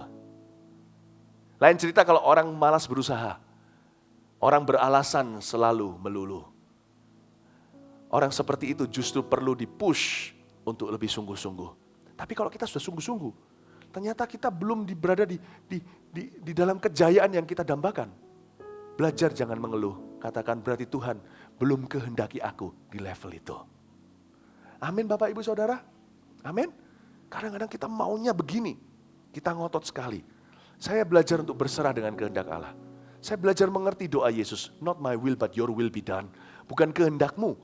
Lain cerita kalau orang malas berusaha, orang beralasan selalu melulu. Orang seperti itu justru perlu dipush untuk lebih sungguh-sungguh. Tapi kalau kita sudah sungguh-sungguh, ternyata kita belum berada di dalam kejayaan yang kita dambakan. Belajar jangan mengeluh. Katakan berarti Tuhan belum kehendaki aku di level itu. Amin Bapak Ibu Saudara. Amin. Kadang-kadang kita maunya begini. Kita ngotot sekali. Saya belajar untuk berserah dengan kehendak Allah. Saya belajar mengerti doa Yesus. Not my will but your will be done. Bukan kehendakmu.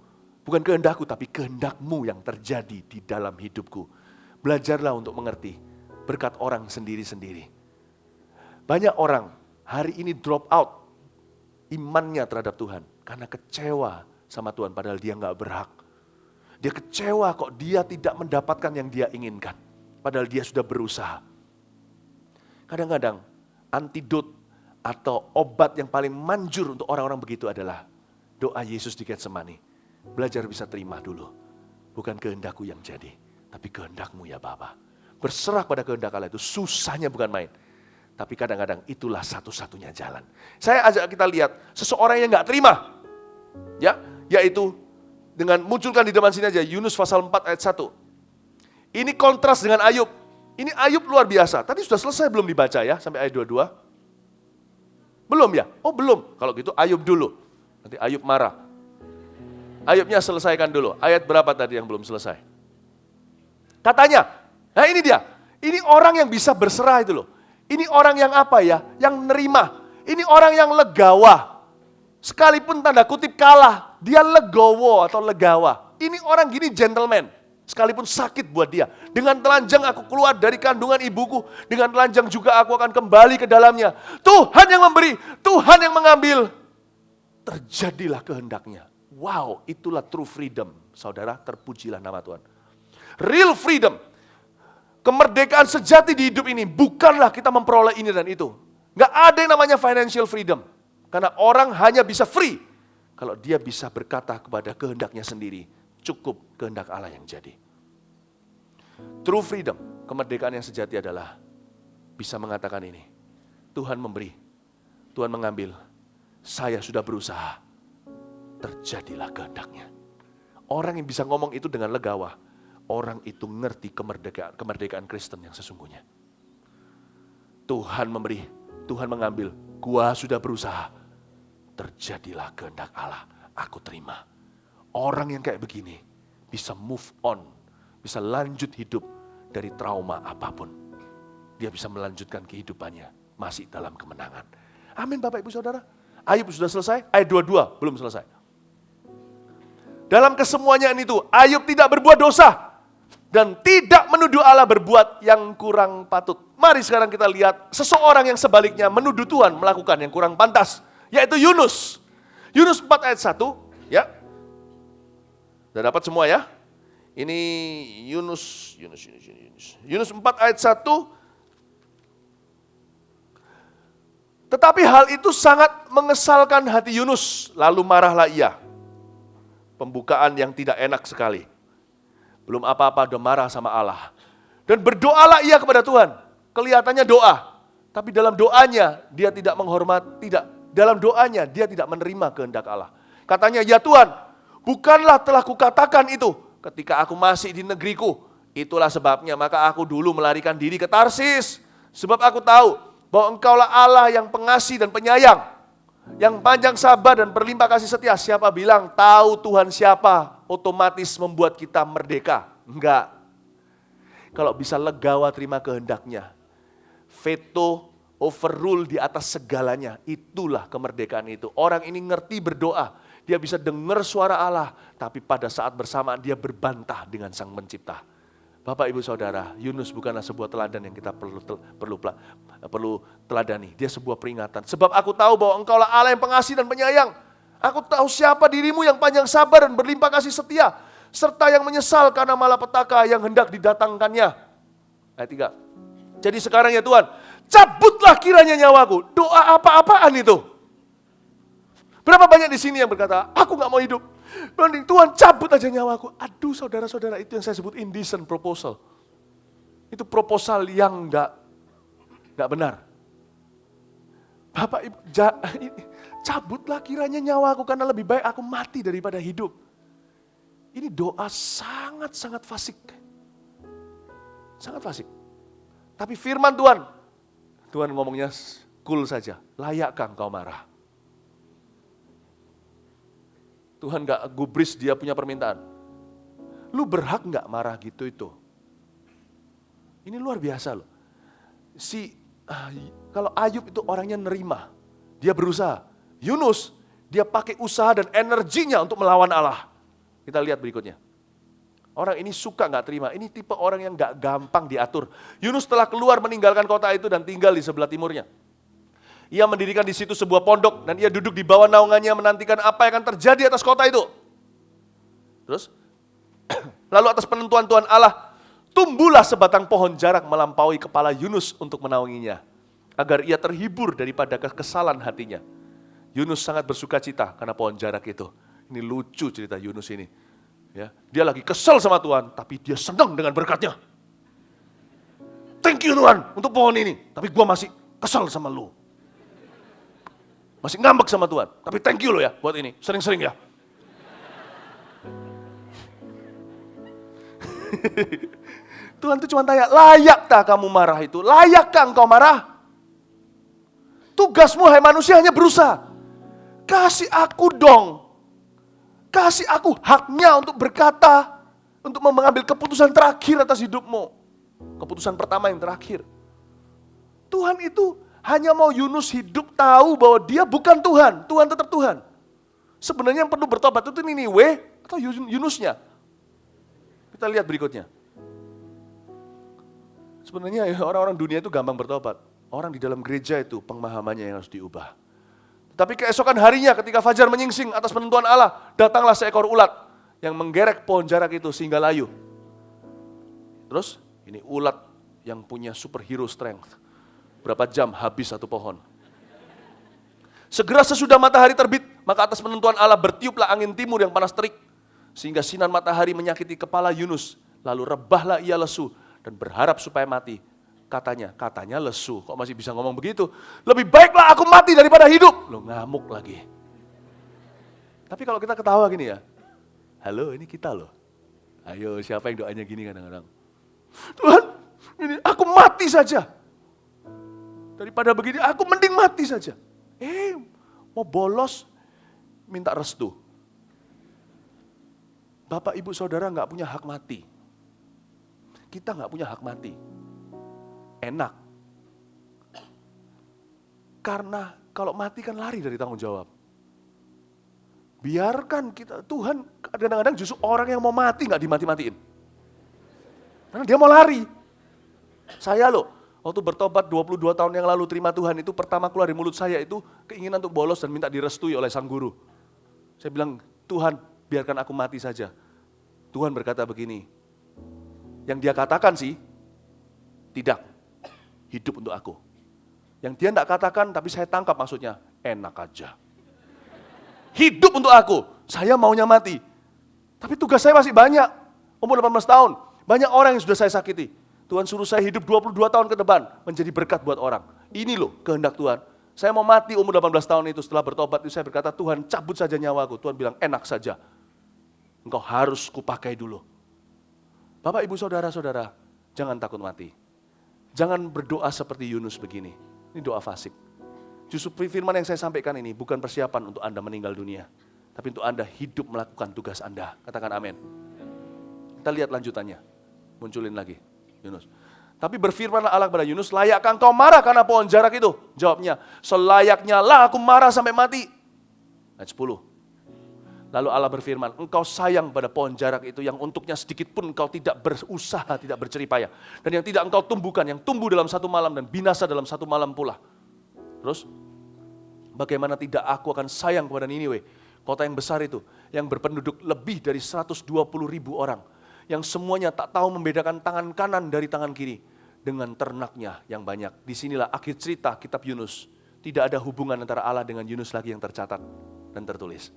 Bukan kehendakku tapi kehendakmu yang terjadi di dalam hidupku. Belajarlah untuk mengerti berkat orang sendiri-sendiri. Banyak orang hari ini drop out imannya terhadap Tuhan karena kecewa sama Tuhan padahal dia gak berhak. Dia kecewa kok dia tidak mendapatkan yang dia inginkan padahal dia sudah berusaha. Kadang-kadang antidot atau obat yang paling manjur untuk orang-orang begitu adalah doa Yesus di Getsemani. Belajar bisa terima dulu. Bukan kehendakku yang jadi, tapi kehendakmu ya Bapa. Berserah pada kehendak Allah itu susahnya bukan main. Tapi kadang-kadang itulah satu-satunya jalan. Saya ajak kita lihat seseorang yang gak terima. Ya, yaitu dengan munculkan di depan sini aja Yunus pasal 4 ayat 1. Ini kontras dengan Ayub. Ini Ayub luar biasa. Tadi sudah selesai belum dibaca ya, sampai ayat 22? Belum ya? Oh belum. Kalau gitu Ayub dulu. Nanti Ayub marah. Ayubnya selesaikan dulu. Ayat berapa tadi yang belum selesai? Katanya, nah ini dia. Ini orang yang bisa berserah itu loh. Ini orang yang apa ya? Yang nerima. Ini orang yang legawa. Sekalipun tanda kutip kalah, dia legowo atau legawa. Ini orang gini gentleman. Sekalipun sakit buat dia. Dengan telanjang aku keluar dari kandungan ibuku. Dengan telanjang juga aku akan kembali ke dalamnya. Tuhan yang memberi, Tuhan yang mengambil. Terjadilah kehendaknya. Wow, itulah true freedom. Saudara, terpujilah nama Tuhan. Real freedom. Kemerdekaan sejati di hidup ini. Bukanlah kita memperoleh ini dan itu. Gak ada yang namanya financial freedom. Karena orang hanya bisa free. Kalau dia bisa berkata kepada kehendaknya sendiri. Cukup kehendak Allah yang jadi. True freedom, kemerdekaan yang sejati adalah bisa mengatakan ini. Tuhan memberi, Tuhan mengambil, saya sudah berusaha, terjadilah kehendaknya. Orang yang bisa ngomong itu dengan legawa, orang itu ngerti kemerdekaan Kristen yang sesungguhnya. Tuhan memberi, Tuhan mengambil, gua sudah berusaha, terjadilah kehendak Allah, aku terima. Orang yang kayak begini bisa move on, bisa lanjut hidup dari trauma apapun. Dia bisa melanjutkan kehidupannya masih dalam kemenangan. Amin Bapak Ibu Saudara. Ayub sudah selesai, ayat 22 belum selesai. Dalam kesemuanya itu, Ayub tidak berbuat dosa dan tidak menuduh Allah berbuat yang kurang patut. Mari sekarang kita lihat seseorang yang sebaliknya menuduh Tuhan melakukan yang kurang pantas, yaitu Yunus. Yunus 4 ayat 1, ya. Sudah dapat semua ya? Ini Yunus 4 ayat 1. Tetapi hal itu sangat mengesalkan hati Yunus, lalu marahlah ia. Pembukaan yang tidak enak sekali. Belum apa-apa udah marah sama Allah. Dan berdoalah ia kepada Tuhan. Kelihatannya doa, tapi dalam doanya dia tidak dalam doanya dia tidak menerima kehendak Allah. Katanya, ya Tuhan, bukanlah telah kukatakan itu ketika aku masih di negeriku. Itulah sebabnya maka aku dulu melarikan diri ke Tarsis. Sebab aku tahu bahwa engkaulah Allah yang pengasih dan penyayang, yang panjang sabar dan berlimpah kasih setia. Siapa bilang tahu Tuhan siapa otomatis membuat kita merdeka? Enggak. Kalau bisa legawa terima kehendaknya, veto, overrule di atas segalanya, itulah kemerdekaan itu. Orang ini ngerti berdoa. Dia bisa dengar suara Allah, tapi pada saat bersamaan dia berbantah dengan Sang Pencipta. Bapak Ibu Saudara, Yunus bukanlah sebuah teladan yang kita perlu teladani. Dia sebuah peringatan. Sebab aku tahu bahwa engkaulah Allah yang pengasih dan penyayang. Aku tahu siapa dirimu yang panjang sabar dan berlimpah kasih setia, serta yang menyesal karena malapetaka yang hendak didatangkannya. Ayat 3. Jadi sekarang ya Tuhan, cabutlah kiranya nyawaku. Doa apa-apaan itu? Berapa banyak di sini yang berkata, aku gak mau hidup. Tuhan cabut aja nyawaku. Aduh saudara-saudara, itu yang saya sebut indecent proposal. Itu proposal yang gak benar. Bapak Ibu, cabutlah kiranya nyawaku karena lebih baik aku mati daripada hidup. Ini doa sangat-sangat fasik. Sangat fasik. Tapi firman Tuhan ngomongnya cool saja. Layakkah engkau marah? Tuhan gak gubris dia punya permintaan. Lu berhak gak marah gitu itu? Ini luar biasa loh. Kalau Ayub itu orangnya nerima. Dia berusaha. Yunus, dia pakai usaha dan energinya untuk melawan Allah. Kita lihat berikutnya. Orang ini suka gak terima. Ini tipe orang yang gak gampang diatur. Yunus telah keluar meninggalkan kota itu dan tinggal di sebelah timurnya. Ia mendirikan di situ sebuah pondok dan ia duduk di bawah naungannya menantikan apa yang akan terjadi atas kota itu. Terus, lalu atas penentuan Tuhan Allah, tumbuhlah sebatang pohon jarak melampaui kepala Yunus untuk menaunginya, agar ia terhibur daripada kekesalan hatinya. Yunus sangat bersuka cita karena pohon jarak itu. Ini lucu cerita Yunus ini. Ya, dia lagi kesel sama Tuhan, tapi dia senang dengan berkatnya. Thank you Tuhan untuk pohon ini, tapi gua masih kesel sama lu. Masih ngambek sama Tuhan. Tapi thank you lo ya buat ini. Sering-sering ya. Tuhan itu cuma tanya, layak tak kamu marah itu? Layakkah engkau marah? Tugasmu hai manusia hanya berusaha. Kasih aku dong. Kasih aku haknya untuk berkata, untuk mengambil keputusan terakhir atas hidupmu. Keputusan pertama yang terakhir. Tuhan itu hanya mau Yunus hidup tahu bahwa dia bukan Tuhan. Tuhan tetap Tuhan. Sebenarnya yang perlu bertobat itu Niniwe atau Yunusnya? Kita lihat berikutnya. Sebenarnya orang-orang dunia itu gampang bertobat. Orang di dalam gereja itu pemahamannya yang harus diubah. Tapi keesokan harinya ketika fajar menyingsing atas penentuan Allah, datanglah seekor ulat yang menggerek pohon jarak itu sehingga layu. Terus ini ulat yang punya superhero strength. Berapa jam habis satu pohon. Segera sesudah matahari terbit, maka atas penentuan Allah bertiuplah angin timur yang panas terik. Sehingga sinar matahari menyakiti kepala Yunus. Lalu rebahlah ia lesu dan berharap supaya mati. Katanya lesu, kok masih bisa ngomong begitu? Lebih baiklah aku mati daripada hidup. Loh, ngamuk lagi. Tapi kalau kita ketawa gini ya, halo ini kita loh. Ayo siapa yang doanya gini kadang-kadang? Tuhan, ini aku mati saja. Daripada begini, aku mending mati saja. Mau bolos, minta restu. Bapak, ibu, saudara nggak punya hak mati. Kita nggak punya hak mati. Enak. Karena kalau mati kan lari dari tanggung jawab. Biarkan kita, Tuhan kadang-kadang justru orang yang mau mati nggak dimati-matiin. Karena dia mau lari. Saya loh, waktu bertobat 22 tahun yang lalu terima Tuhan itu pertama keluar dari mulut saya itu keinginan untuk bolos dan minta direstui oleh sang guru. Saya bilang, Tuhan biarkan aku mati saja. Tuhan berkata begini, yang dia katakan sih, tidak, hidup untuk aku. Yang dia tidak katakan tapi saya tangkap maksudnya, enak aja. Hidup untuk aku, saya maunya mati. Tapi tugas saya masih banyak, umur 18 tahun, banyak orang yang sudah saya sakiti. Tuhan suruh saya hidup 22 tahun ke depan, menjadi berkat buat orang. Ini loh kehendak Tuhan. Saya mau mati umur 18 tahun itu, setelah bertobat itu saya berkata, Tuhan cabut saja nyawaku. Tuhan bilang, enak saja. Engkau harus kupakai dulu. Bapak, ibu, saudara-saudara, jangan takut mati. Jangan berdoa seperti Yunus begini. Ini doa fasik. Justru firman yang saya sampaikan ini bukan persiapan untuk Anda meninggal dunia. Tapi untuk Anda hidup melakukan tugas Anda. Katakan amin. Kita lihat lanjutannya. Munculin lagi Yunus. Tapi berfirmanlah Allah kepada Yunus, layakkah engkau marah karena pohon jarak itu? Jawabnya, selayaknya lah aku marah sampai mati. Ayat 10. Lalu Allah berfirman, engkau sayang pada pohon jarak itu yang untuknya sedikit pun engkau tidak berusaha, tidak berjeripaya. Dan yang tidak engkau tumbuhkan, yang tumbuh dalam satu malam dan binasa dalam satu malam pula. Terus, bagaimana tidak aku akan sayang kepada Niniwe, kota yang besar itu, yang berpenduduk lebih dari 120.000 orang, yang semuanya tak tahu membedakan tangan kanan dari tangan kiri, dengan ternaknya yang banyak. Disinilah akhir cerita kitab Yunus. Tidak ada hubungan antara Allah dengan Yunus lagi yang tercatat dan tertulis.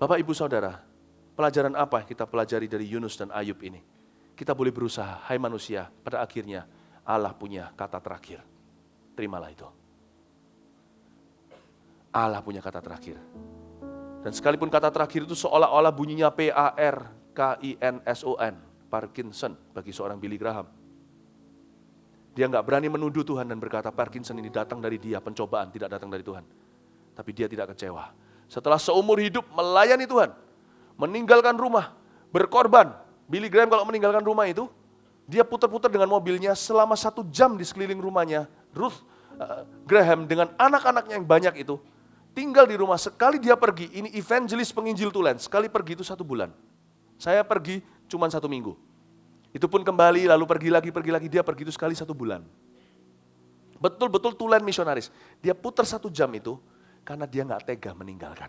Bapak, ibu, saudara, pelajaran apa kita pelajari dari Yunus dan Ayub ini? Kita boleh berusaha, hai manusia, pada akhirnya Allah punya kata terakhir. Terimalah itu. Allah punya kata terakhir. Dan sekalipun kata terakhir itu seolah-olah bunyinya Parkinson, Parkinson bagi seorang Billy Graham. Dia nggak berani menuduh Tuhan dan berkata Parkinson ini datang dari dia, pencobaan tidak datang dari Tuhan. Tapi dia tidak kecewa. Setelah seumur hidup melayani Tuhan, meninggalkan rumah, berkorban. Billy Graham kalau meninggalkan rumah itu, dia putar-putar dengan mobilnya selama 1 jam di sekeliling rumahnya. Ruth Graham dengan anak-anaknya yang banyak itu, tinggal di rumah. Sekali dia pergi, ini evangelis penginjil tulen, sekali pergi itu 1 bulan. Saya pergi cuma 1 minggu. Itu pun kembali, lalu pergi lagi, dia pergi itu sekali 1 bulan. Betul-betul tulen misionaris. Dia putar 1 jam itu, karena dia nggak tega meninggalkan.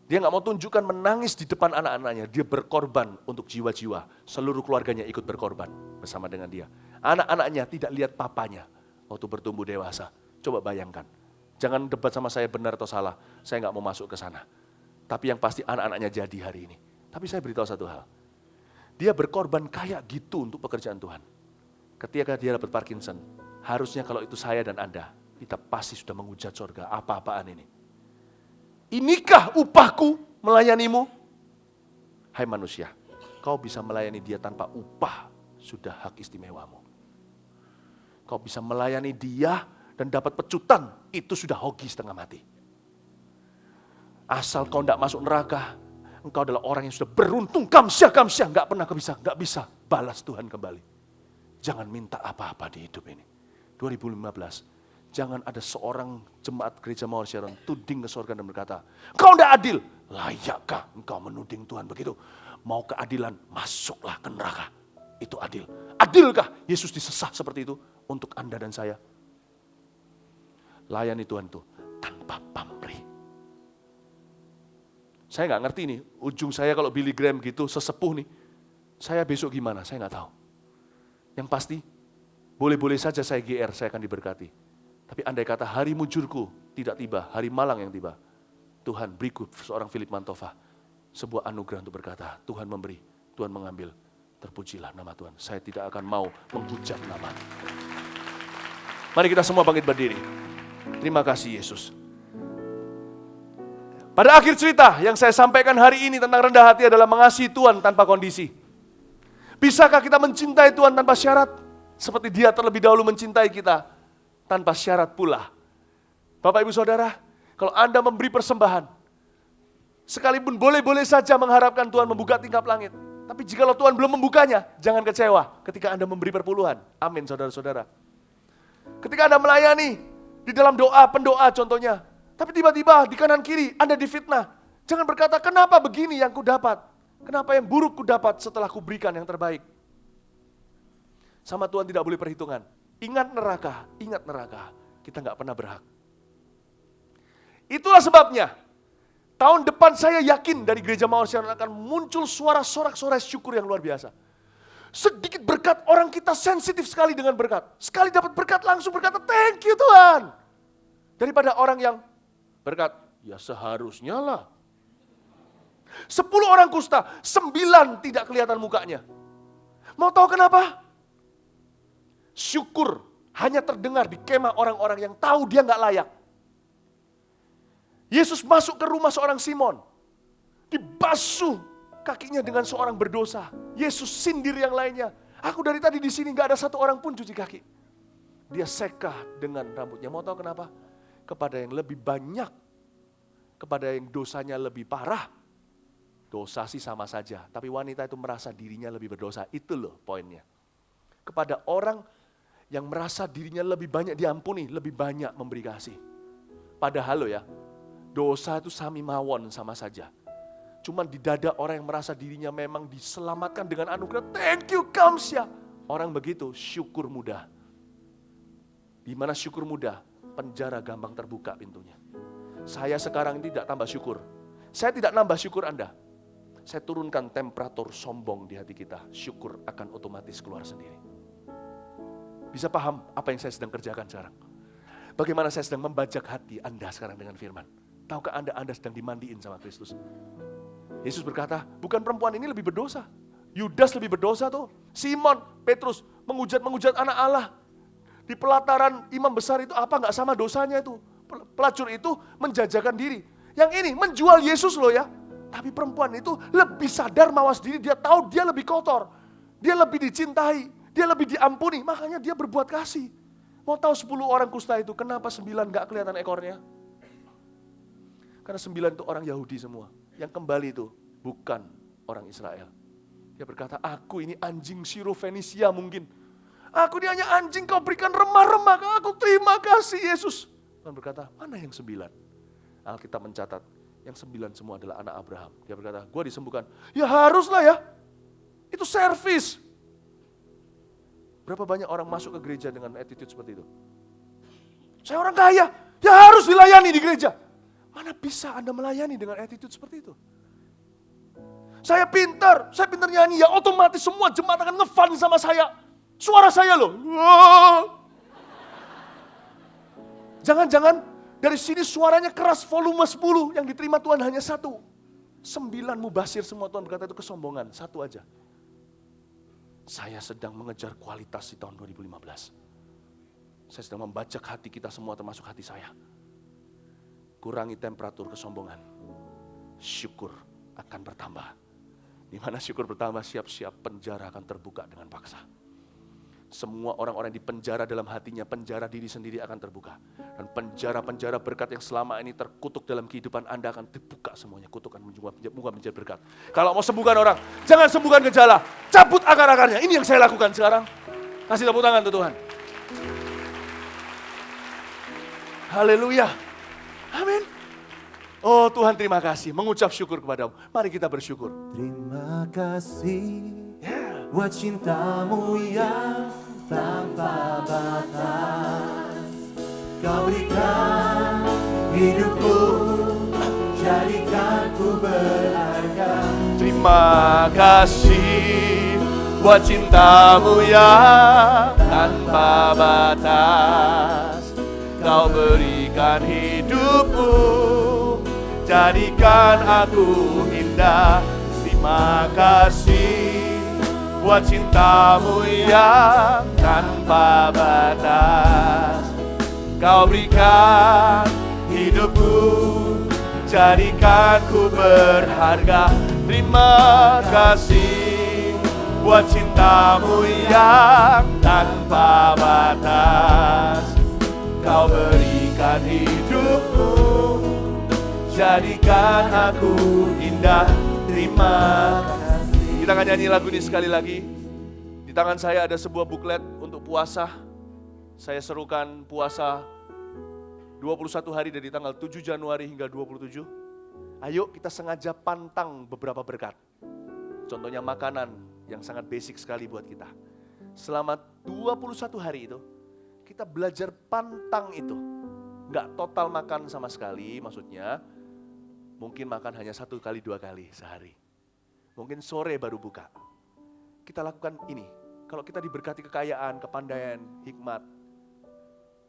Dia nggak mau tunjukkan menangis di depan anak-anaknya. Dia berkorban untuk jiwa-jiwa. Seluruh keluarganya ikut berkorban bersama dengan dia. Anak-anaknya tidak lihat papanya waktu bertumbuh dewasa. Coba bayangkan. Jangan debat sama saya benar atau salah. Saya nggak mau masuk ke sana. Tapi yang pasti anak-anaknya jadi hari ini. Tapi saya beritahu satu hal. Dia berkorban kayak gitu untuk pekerjaan Tuhan. Ketika dia dapat Parkinson, harusnya kalau itu saya dan Anda, kita pasti sudah menghujat surga, apa-apaan ini. Inikah upahku melayanimu? Hai manusia, kau bisa melayani dia tanpa upah, sudah hak istimewamu. Kau bisa melayani dia dan dapat pecutan, itu sudah hoki setengah mati. Asal kau tidak masuk neraka, engkau adalah orang yang sudah beruntung, kamsyah, nggak bisa balas Tuhan kembali. Jangan minta apa-apa di hidup ini. 2015, jangan ada seorang jemaat gereja Mawar Sharon tuding ke surga dan berkata, kau tidak adil. Layakkah engkau menuding Tuhan begitu? Mau keadilan, masuklah ke neraka. Itu adil. Adilkah Yesus disesah seperti itu untuk Anda dan saya? Layani Tuhan itu tanpa pamrih. Saya nggak ngerti nih, ujung saya kalau Billy Graham gitu, sesepuh nih, saya besok gimana, saya nggak tahu. Yang pasti, boleh-boleh saja saya GR, saya akan diberkati. Tapi andai kata hari mujurku tidak tiba, hari malang yang tiba, Tuhan beriku seorang Philip Mantova, sebuah anugerah untuk berkata, Tuhan memberi, Tuhan mengambil, terpujilah nama Tuhan. Saya tidak akan mau menghujat nama. Mari kita semua bangkit berdiri. Terima kasih Yesus. Pada akhir cerita yang saya sampaikan hari ini tentang rendah hati adalah mengasihi Tuhan tanpa kondisi. Bisakah kita mencintai Tuhan tanpa syarat? Seperti Dia terlebih dahulu mencintai kita tanpa syarat pula. Bapak Ibu Saudara, kalau Anda memberi persembahan, sekalipun boleh-boleh saja mengharapkan Tuhan membuka tingkap langit. Tapi jikalau Tuhan belum membukanya, jangan kecewa ketika Anda memberi perpuluhan. Amin saudara-saudara. Ketika Anda melayani di dalam doa, pendoa contohnya, tapi tiba-tiba di kanan kiri Anda difitnah. Jangan berkata, kenapa begini yang ku dapat? Kenapa yang buruk ku dapat setelah ku berikan yang terbaik? Sama Tuhan tidak boleh perhitungan. Ingat neraka. Kita nggak pernah berhak. Itulah sebabnya, tahun depan saya yakin dari Gereja Mawar Sharon akan muncul suara sorak-sorai syukur yang luar biasa. Sedikit berkat, orang kita sensitif sekali dengan berkat. Sekali dapat berkat langsung berkata, thank you Tuhan. Daripada orang yang berkat, ya seharusnya lah. 10 orang kusta, 9 tidak kelihatan mukanya. Mau tahu kenapa? Syukur hanya terdengar di kemah orang-orang yang tahu dia nggak layak. Yesus masuk ke rumah seorang Simon, dibasuh kakinya dengan seorang berdosa. Yesus sindir yang lainnya. Aku dari tadi di sini nggak ada satu orang pun cuci kaki. Dia seka dengan rambutnya. Mau tahu kenapa? Kepada yang lebih banyak, kepada yang dosanya lebih parah. Dosa sih sama saja, tapi wanita itu merasa dirinya lebih berdosa. Itu loh poinnya. Kepada orang yang merasa dirinya lebih banyak diampuni, lebih banyak memberi kasih. Padahal loh ya, dosa itu sami mawon sama saja. Cuman di dada orang yang merasa dirinya memang diselamatkan dengan anugerah, thank you kamsyah. Orang begitu syukur mudah. Di mana syukur mudah, penjara gampang terbuka pintunya. Saya sekarang ini tidak tambah syukur. Saya tidak nambah syukur Anda. Saya turunkan temperatur sombong di hati kita. Syukur akan otomatis keluar sendiri. Bisa paham apa yang saya sedang kerjakan sekarang? Bagaimana saya sedang membajak hati Anda sekarang dengan firman? Tahukah Anda sedang dimandiin sama Kristus? Yesus berkata, bukan perempuan ini lebih berdosa. Yudas lebih berdosa tuh. Simon, Petrus, menghujat anak Allah. Di pelataran imam besar itu apa nggak sama dosanya itu? Pelacur itu menjajakan diri. Yang ini menjual Yesus loh ya. Tapi perempuan itu lebih sadar mawas diri, dia tahu dia lebih kotor. Dia lebih dicintai, dia lebih diampuni, makanya dia berbuat kasih. Mau tahu 10 orang kusta itu, kenapa 9 gak kelihatan ekornya? Karena 9 itu orang Yahudi semua. Yang kembali itu bukan orang Israel. Dia berkata, aku ini anjing Sirofenisia mungkin. Aku ini hanya anjing, kau berikan remah-remah ke aku, terima kasih Yesus. Tuhan berkata, mana yang 9? Alkitab mencatat, yang 9 semua adalah anak Abraham. Dia berkata, gua disembuhkan. Ya haruslah ya. Itu servis. Berapa banyak orang masuk ke gereja dengan attitude seperti itu? Saya orang kaya, ya harus dilayani di gereja. Mana bisa Anda melayani dengan attitude seperti itu? Saya pintar nyanyi, ya otomatis semua jemaat akan ngefan sama saya. Suara saya loh. Jangan-jangan dari sini suaranya keras volume 10, yang diterima Tuhan hanya 1. 9 mubasir semua Tuhan berkata itu kesombongan, 1 aja. Saya sedang mengejar kualitas di tahun 2015. Saya sedang membajak hati kita semua termasuk hati saya. Kurangi temperatur kesombongan. Syukur akan bertambah. Di mana syukur pertama, siap-siap penjara akan terbuka dengan paksa. Semua orang-orang di penjara dalam hatinya, penjara diri sendiri akan terbuka. Dan penjara-penjara berkat yang selama ini terkutuk dalam kehidupan Anda akan dibuka semuanya. Kutukan bukan menjadi berkat. Kalau mau sembuhkan orang, jangan sembuhkan gejala. Cabut akar-akarnya. Ini yang saya lakukan sekarang. Kasih tepuk tangan untuk Tuhan. Haleluya. Amin. Oh Tuhan, terima kasih. Mengucap syukur kepadamu. Mari kita bersyukur. Terima kasih buat cintamu yang tanpa batas. Kau berikan hidupku, jadikan ku berharga. Terima kasih buat cintamu yang tanpa batas. Kau berikan hidupku, jadikan aku indah. Terima kasih buat cintamu yang tanpa batas. Kau berikan hidupku, jadikan ku berharga. Terima kasih buat cintamu yang tanpa batas. Kau berikan hidupku, jadikan aku indah. Terima kasih. Kita akan nyanyi lagu ini sekali lagi. Di tangan saya ada sebuah buklet untuk puasa. Saya serukan puasa 21 hari dari tanggal 7 Januari hingga 27. Ayo kita sengaja pantang beberapa berkat. Contohnya makanan yang sangat basic sekali buat kita. Selama 21 hari itu, kita belajar pantang itu. Nggak total makan sama sekali, maksudnya mungkin makan hanya 1 kali 2 kali sehari. Mungkin sore baru buka. Kita lakukan ini. Kalau kita diberkati kekayaan, kepandaian, hikmat,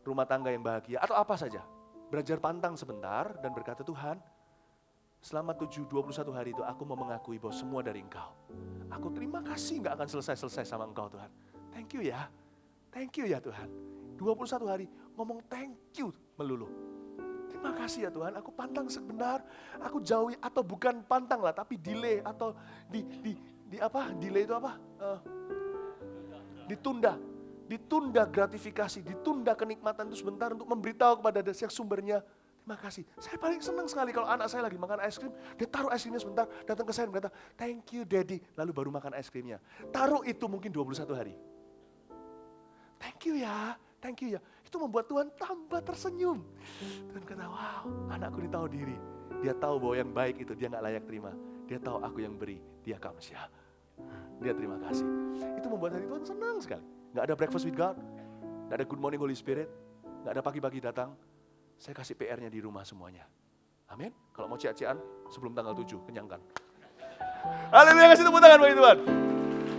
rumah tangga yang bahagia, atau apa saja. Belajar pantang sebentar dan berkata, Tuhan, selama 21 hari itu aku mau mengakui bahwa semua dari Engkau. Aku terima kasih nggak akan selesai-selesai sama Engkau Tuhan. Thank you ya. Thank you ya Tuhan. 21 hari ngomong thank you melulu. Terima kasih ya Tuhan, aku pantang sebentar, aku jauhi atau bukan pantang lah, tapi delay atau delay itu apa? Ditunda gratifikasi, ditunda kenikmatan itu sebentar untuk memberitahu kepada yang sumbernya. Terima kasih. Saya paling senang sekali kalau anak saya lagi makan es krim, dia taruh es krimnya sebentar, datang ke saya dan berkata, thank you daddy, lalu baru makan es krimnya. Taruh itu mungkin 21 hari. Thank you ya. Thank you ya. Itu membuat Tuhan tambah tersenyum. Tuhan kata, wow, anakku ini tahu diri. Dia tahu bahwa yang baik itu dia gak layak terima. Dia tahu aku yang beri, dia kamsya. Dia terima kasih. Itu membuat hati Tuhan senang sekali. Gak ada breakfast with God. Gak ada good morning Holy Spirit. Gak ada pagi-pagi datang. Saya kasih PR-nya di rumah semuanya. Amin. Kalau mau ciat-cian sebelum tanggal 7, kenyangkan. Haleluya, kasih tepuk tangan bagi Tuhan.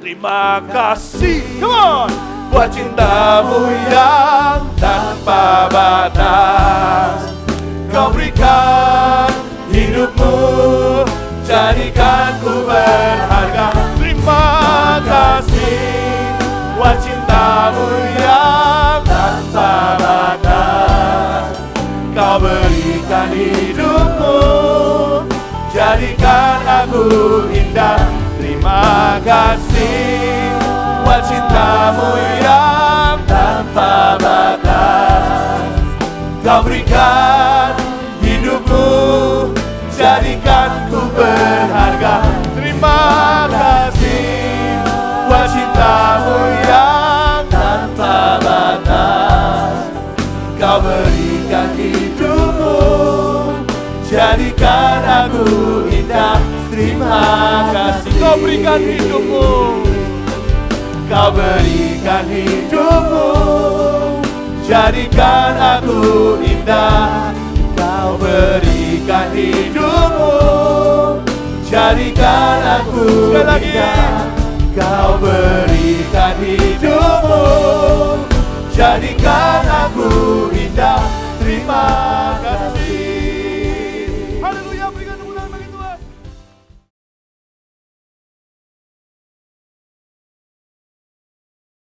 Terima kasih. Come on. Buat cintamu yang tanpa batas. Kau berikan hidupmu, jadikan ku berharga. Terima kasih buat cintamu yang tanpa batas. Kau berikan hidupmu, jadikan aku indah. Terima kasih buat cintamu yang tanpa batas. Kau berikan hidupmu, jadikan ku berharga. Terima kasih buat cintamu yang tanpa batas. Kau berikan hidupmu, jadikan aku indah. Terima kasih. Kau berikan hidupmu, kau berikan hidupmu, jadikan aku indah. Kau berikan hidupmu, jadikan aku indah. Kau berikan hidupmu, jadikan aku indah. Terima